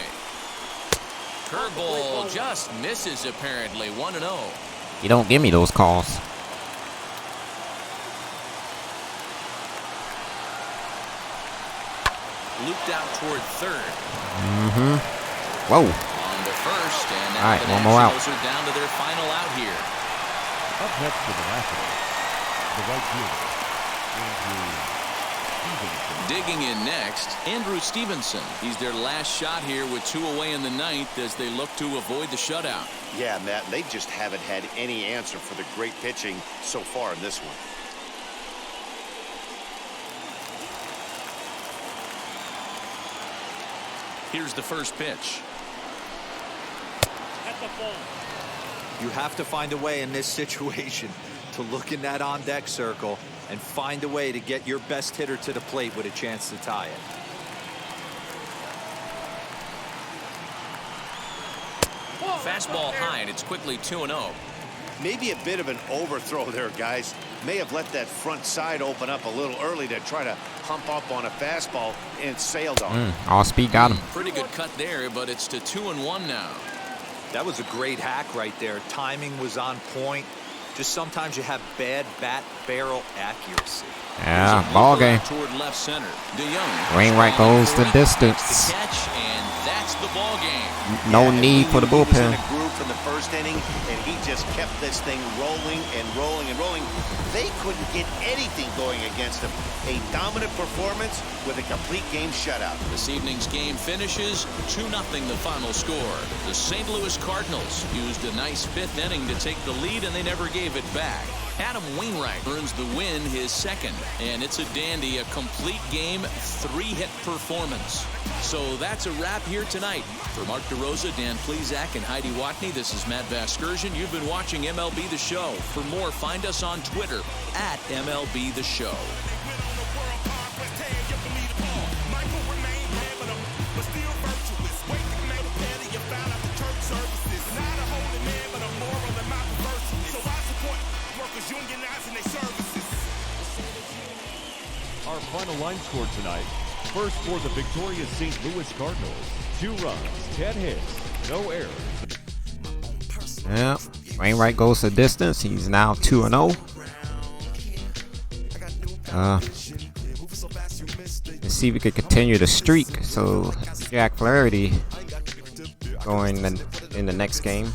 S1: Curveball just misses apparently. 1-0.
S2: You don't give me those calls.
S1: Looped out toward third.
S2: Whoa.
S1: On to first, and now
S2: All right,
S1: the
S2: one more out.
S1: Nationals are down to their final out here.
S4: Up next for the Nationals, the right fielder, Andrew Stevenson.
S1: Digging in next, Andrew Stevenson. He's their last shot here with 2 away in the 9th as they look to avoid the shutout.
S6: Yeah, Matt, they just haven't had any answer for the great pitching so far in this one.
S1: Here's the first pitch.
S5: You have to find a way in this situation to look in that on-deck circle and find a way to get your best hitter to the plate with a chance to tie it.
S1: Fastball high, and it's quickly 2-0.
S6: Maybe a bit of an overthrow there, guys. May have let that front side open up a little early to try to hump up on a fastball and sailed on it.
S2: All speed got him.
S1: Pretty good cut there, but it's to 2-1 now.
S5: That was a great hack right there. Timing was on point. Just sometimes you have bad bat barrel accuracy.
S2: Yeah, ball game.
S1: Toward left center. DeYoung.
S2: Wainwright goes the distance.
S1: The catch, and that's the ball game.
S2: No need for the
S6: He was in
S2: bullpen.
S6: a groove from the first inning, and he just kept this thing rolling and rolling and rolling. They couldn't get anything going against him. A dominant performance with a complete game shutout.
S1: This evening's game finishes 2-0 the final score. The St. Louis Cardinals used a nice fifth inning to take the lead, and they never gave it back. Adam Wainwright earns the win, his second, and it's a dandy, a complete game, 3-hit performance. So that's a wrap here tonight. For Mark DeRosa, Dan Plesac, and Heidi Watney, this is Matt Vasgersian. You've been watching MLB The Show. For more, find us on Twitter at MLB The Show.
S4: Our final line score tonight. First for the victorious St. Louis Cardinals. 2 runs, 10 hits, no errors.
S2: Yeah, Wainwright goes the distance. He's now 2-0. Let's see if we could continue the streak. So Jack Flaherty going in the next game.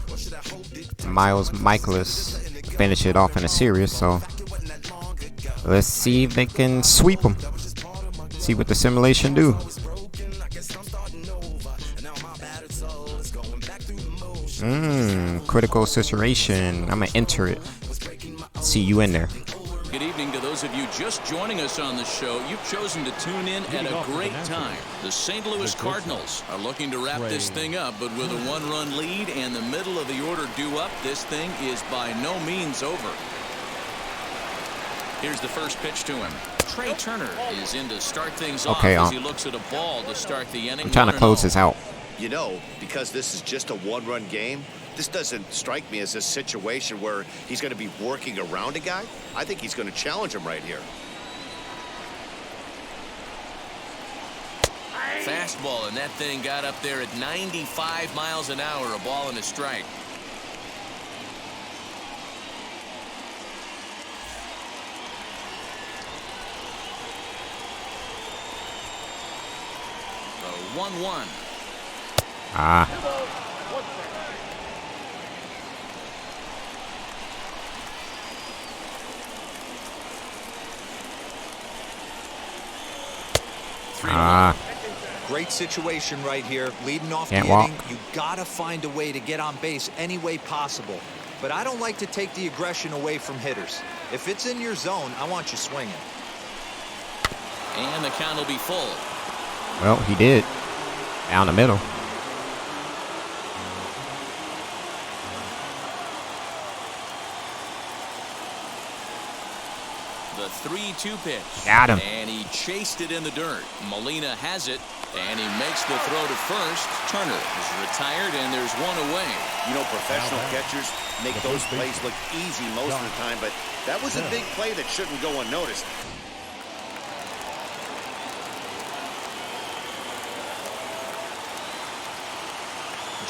S2: Miles Michaelis finish it off in a series. So let's see if they can sweep them. See what the simulation do. Critical situation. I'm gonna enter it. See you in there.
S1: Good evening to those of you just joining us on the show. You've chosen to tune in at a great time. The St. Louis Cardinals are looking to wrap this thing up, but with a 1-run lead and the middle of the order due up, this thing is by no means over. Here's the first pitch to him. Trey Turner is in to start things off as he looks at a ball to start the inning.
S2: I'm trying to close this out.
S6: You know, because this is just a one-run game, this doesn't strike me as a situation where he's going to be working around a guy. I think he's going to challenge him right here.
S1: Fastball, and that thing got up there at 95 miles an hour, a ball and a strike. The 1-1.
S5: Great situation right here. Leading off the
S2: Can't walk.
S5: inning, you gotta find a way to get on base any way possible. But I don't like to take the aggression away from hitters. If it's in your zone, I want you swinging.
S1: And the count will be full.
S2: Well, he did. Down the middle.
S1: The 3-2 pitch.
S2: Got him.
S1: And he chased it in the dirt. Molina has it, and he makes the throw to first. Turner is retired, and there's one away.
S6: You know, professional catchers make those plays look easy most of the time, but that was a big play that shouldn't go unnoticed.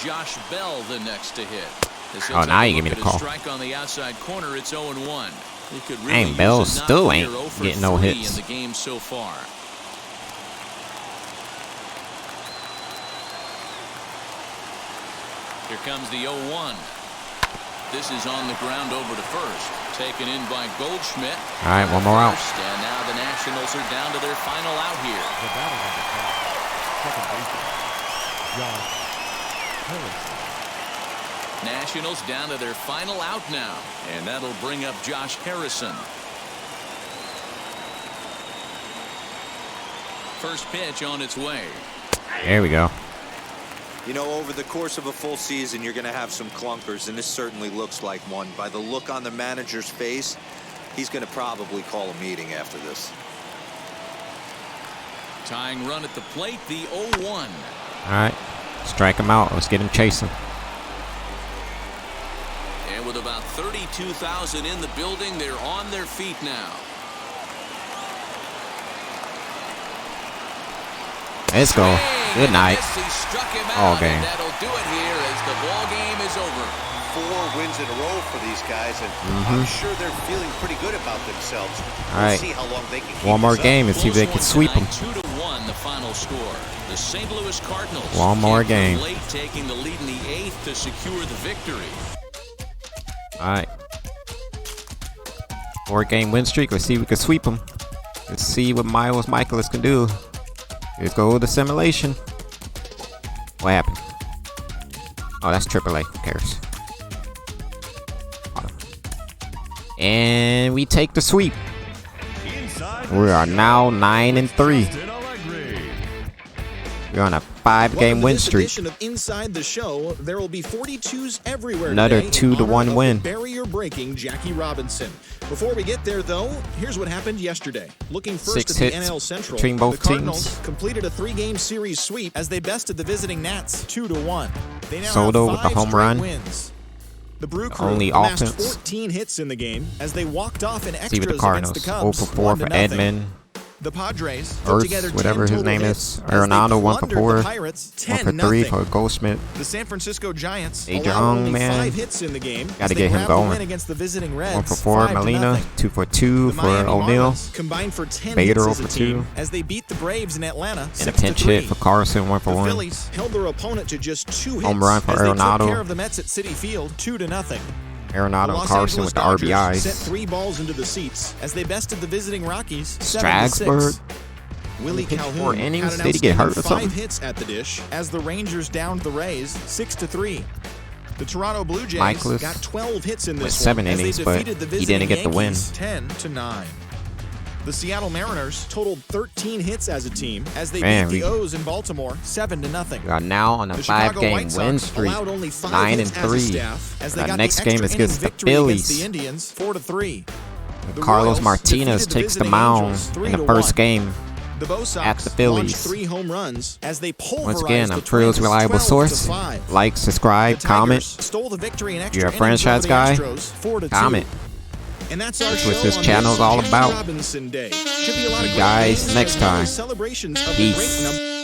S1: Josh Bell the next to hit.
S2: Oh, now you give me the call.
S1: Strike on the outside corner. It's 0-1. He could really
S2: Dang, Bell
S1: use a
S2: still
S1: knock
S2: ain't
S1: here, 0 for
S2: getting no
S1: 3
S2: hits.
S1: in the game so far. Here comes the 0-1. This is on the ground over to first. Taken in by Goldschmidt.
S2: All right, one more out.
S1: And now the Nationals are down to their final out here.
S4: The battle of the second baseman, Josh Harrison.
S1: Nationals down to their final out now, and that'll bring up Josh Harrison. First pitch on its way.
S2: There we go.
S5: You know, over the course of a full season, you're going to have some clunkers, and this certainly looks like one. By the look on the manager's face, he's going to probably call a meeting after this.
S1: Tying run at the plate, the 0-1.
S2: All right, strike him out. Let's get him chasing.
S1: And with about 32,000 in the building, they're on their feet now.
S2: Let's go. Good night. All game.
S1: That'll do it here as the ball game is over.
S6: 4 wins in a row for these guys, and I'm sure they're feeling pretty good about themselves.
S2: All right.
S6: We'll see how long they can keep
S2: One more
S6: this
S2: game
S6: up.
S2: and see if they can sweep them.
S1: 2-1 the final score. The St. Louis Cardinals.
S2: One more game.
S1: Late taking the lead in the 8th to secure the victory.
S2: All right. 4-game win streak. Let's see if we can sweep them. Let's see what Miles Michaelis can do. Let's go with the simulation. What happened? Oh, that's AAA. Who cares? And we take the sweep. We are now 9-3. We're on a 5-game win streak.
S11: Of Inside the Show, there will be 42s everywhere.
S2: Another
S11: today
S2: 2-1 win.
S11: Barrier-breaking Jackie Robinson. Before we get there, though, here's what happened yesterday. Looking first
S2: 6
S11: at the
S2: hits
S11: NL Central,
S2: between both
S11: the Cardinals
S2: teams.
S11: completed a 3-game series sweep as they bested the visiting Nats 2-1. They now
S2: Soto
S11: have
S2: with the
S11: 5
S2: home
S11: straight
S2: run.
S11: wins. The Brew Crew
S2: Only
S11: amassed
S2: offense.
S11: 14 hits in the game as they walked off in
S2: See
S11: extras
S2: with the Cardinals.
S11: against the Cubs.
S2: 0 for 4 for
S11: 1-0.
S2: Edmund.
S11: The Padres put together
S2: Earth, whatever
S11: 10
S2: his
S11: total
S2: name
S11: hits
S2: is.
S11: as they
S2: Arenado 1 for
S11: plundered
S2: 4.
S11: the Pirates
S2: 1 for 3
S11: 10-0.
S2: for Goldschmidt.
S11: The San Francisco Giants
S2: Hey,
S11: allowed
S2: Young,
S11: only
S2: man.
S11: 5 hits in the game.
S2: Gotta
S11: as
S2: get
S11: they
S2: him
S11: grabbed the
S2: going.
S11: win against the visiting Reds,
S2: 1 for 4 Molina.
S11: 5-0.
S2: 2 for 2
S11: The
S2: for
S11: Miami
S2: O'Neal.
S11: Marlins combined for 10
S2: Bader
S11: hits as
S2: 0
S11: a
S2: for
S11: team
S2: 2.
S11: as they beat the Braves in Atlanta
S2: And a pinch hit
S11: 6-3.
S2: for Carlson. 1 for
S11: The
S2: 1.
S11: Phillies held their opponent to just 2 hits
S2: Home run for
S11: as they took
S2: Arenado.
S11: care of the Mets at Citi Field 2-0.
S2: Arenado
S11: The
S2: and
S11: Los
S2: Carlson
S11: Angeles
S2: with the
S11: Dodgers
S2: RBIs.
S11: sent 3 balls into the seats as they bested the visiting Rockies 7-6.
S2: Strasburg.
S11: Willie
S2: pitched 4
S11: Calhoun
S2: innings.
S11: had an
S2: Did he get hurt or
S11: outstanding 5
S2: something?
S11: hits at the dish as the Rangers downed the Rays 6-3. The Toronto Blue Jays
S2: Michaelis
S11: got 12 hits in
S2: with
S11: this
S2: 7
S11: one as
S2: innings,
S11: they
S2: but
S11: defeated the
S2: he
S11: visiting
S2: didn't get the win.
S11: Yankees 10-9. The Seattle Mariners totaled 13 hits as a team as they
S2: Man,
S11: beat the O's in Baltimore 7-0.
S2: We are now on a
S11: The Chicago
S2: 5-game
S11: White
S2: win
S11: Sox
S2: streak.
S11: allowed only 5 hits as a
S2: 9-3.
S11: staff as they
S2: Our
S11: got
S2: next
S11: the
S2: game is
S11: extra
S2: against
S11: inning
S2: the
S11: victory against
S2: Phillies.
S11: the Indians 4-3. The
S2: Carlos
S11: Royals
S2: Martinez
S11: defeated the
S2: takes the
S11: visiting
S2: mound
S11: Angels
S2: in the first
S11: 3-1.
S2: game.
S11: The Bo Sox
S2: at the Phillies.
S11: launched 3 home runs as they pulverized
S2: Once again, I'm
S11: the
S2: Trill's
S11: Twins
S2: reliable source.
S11: 12-5.
S2: Like, subscribe,
S11: The
S2: comment.
S11: Tigers stole the victory in extra
S2: You're a
S11: innings
S2: franchise
S11: over the
S2: guy?
S11: Astros, 4-2.
S2: Comment.
S11: And that's our
S2: That's
S11: show
S2: what this
S11: on
S2: channel's all
S11: Jackie
S2: about.
S11: Robinson Day. Should be a lot
S2: See
S11: of
S2: you
S11: great
S2: guys
S11: games
S2: next
S11: as well
S2: time.
S11: as celebrations of the
S2: Peace.
S11: great number.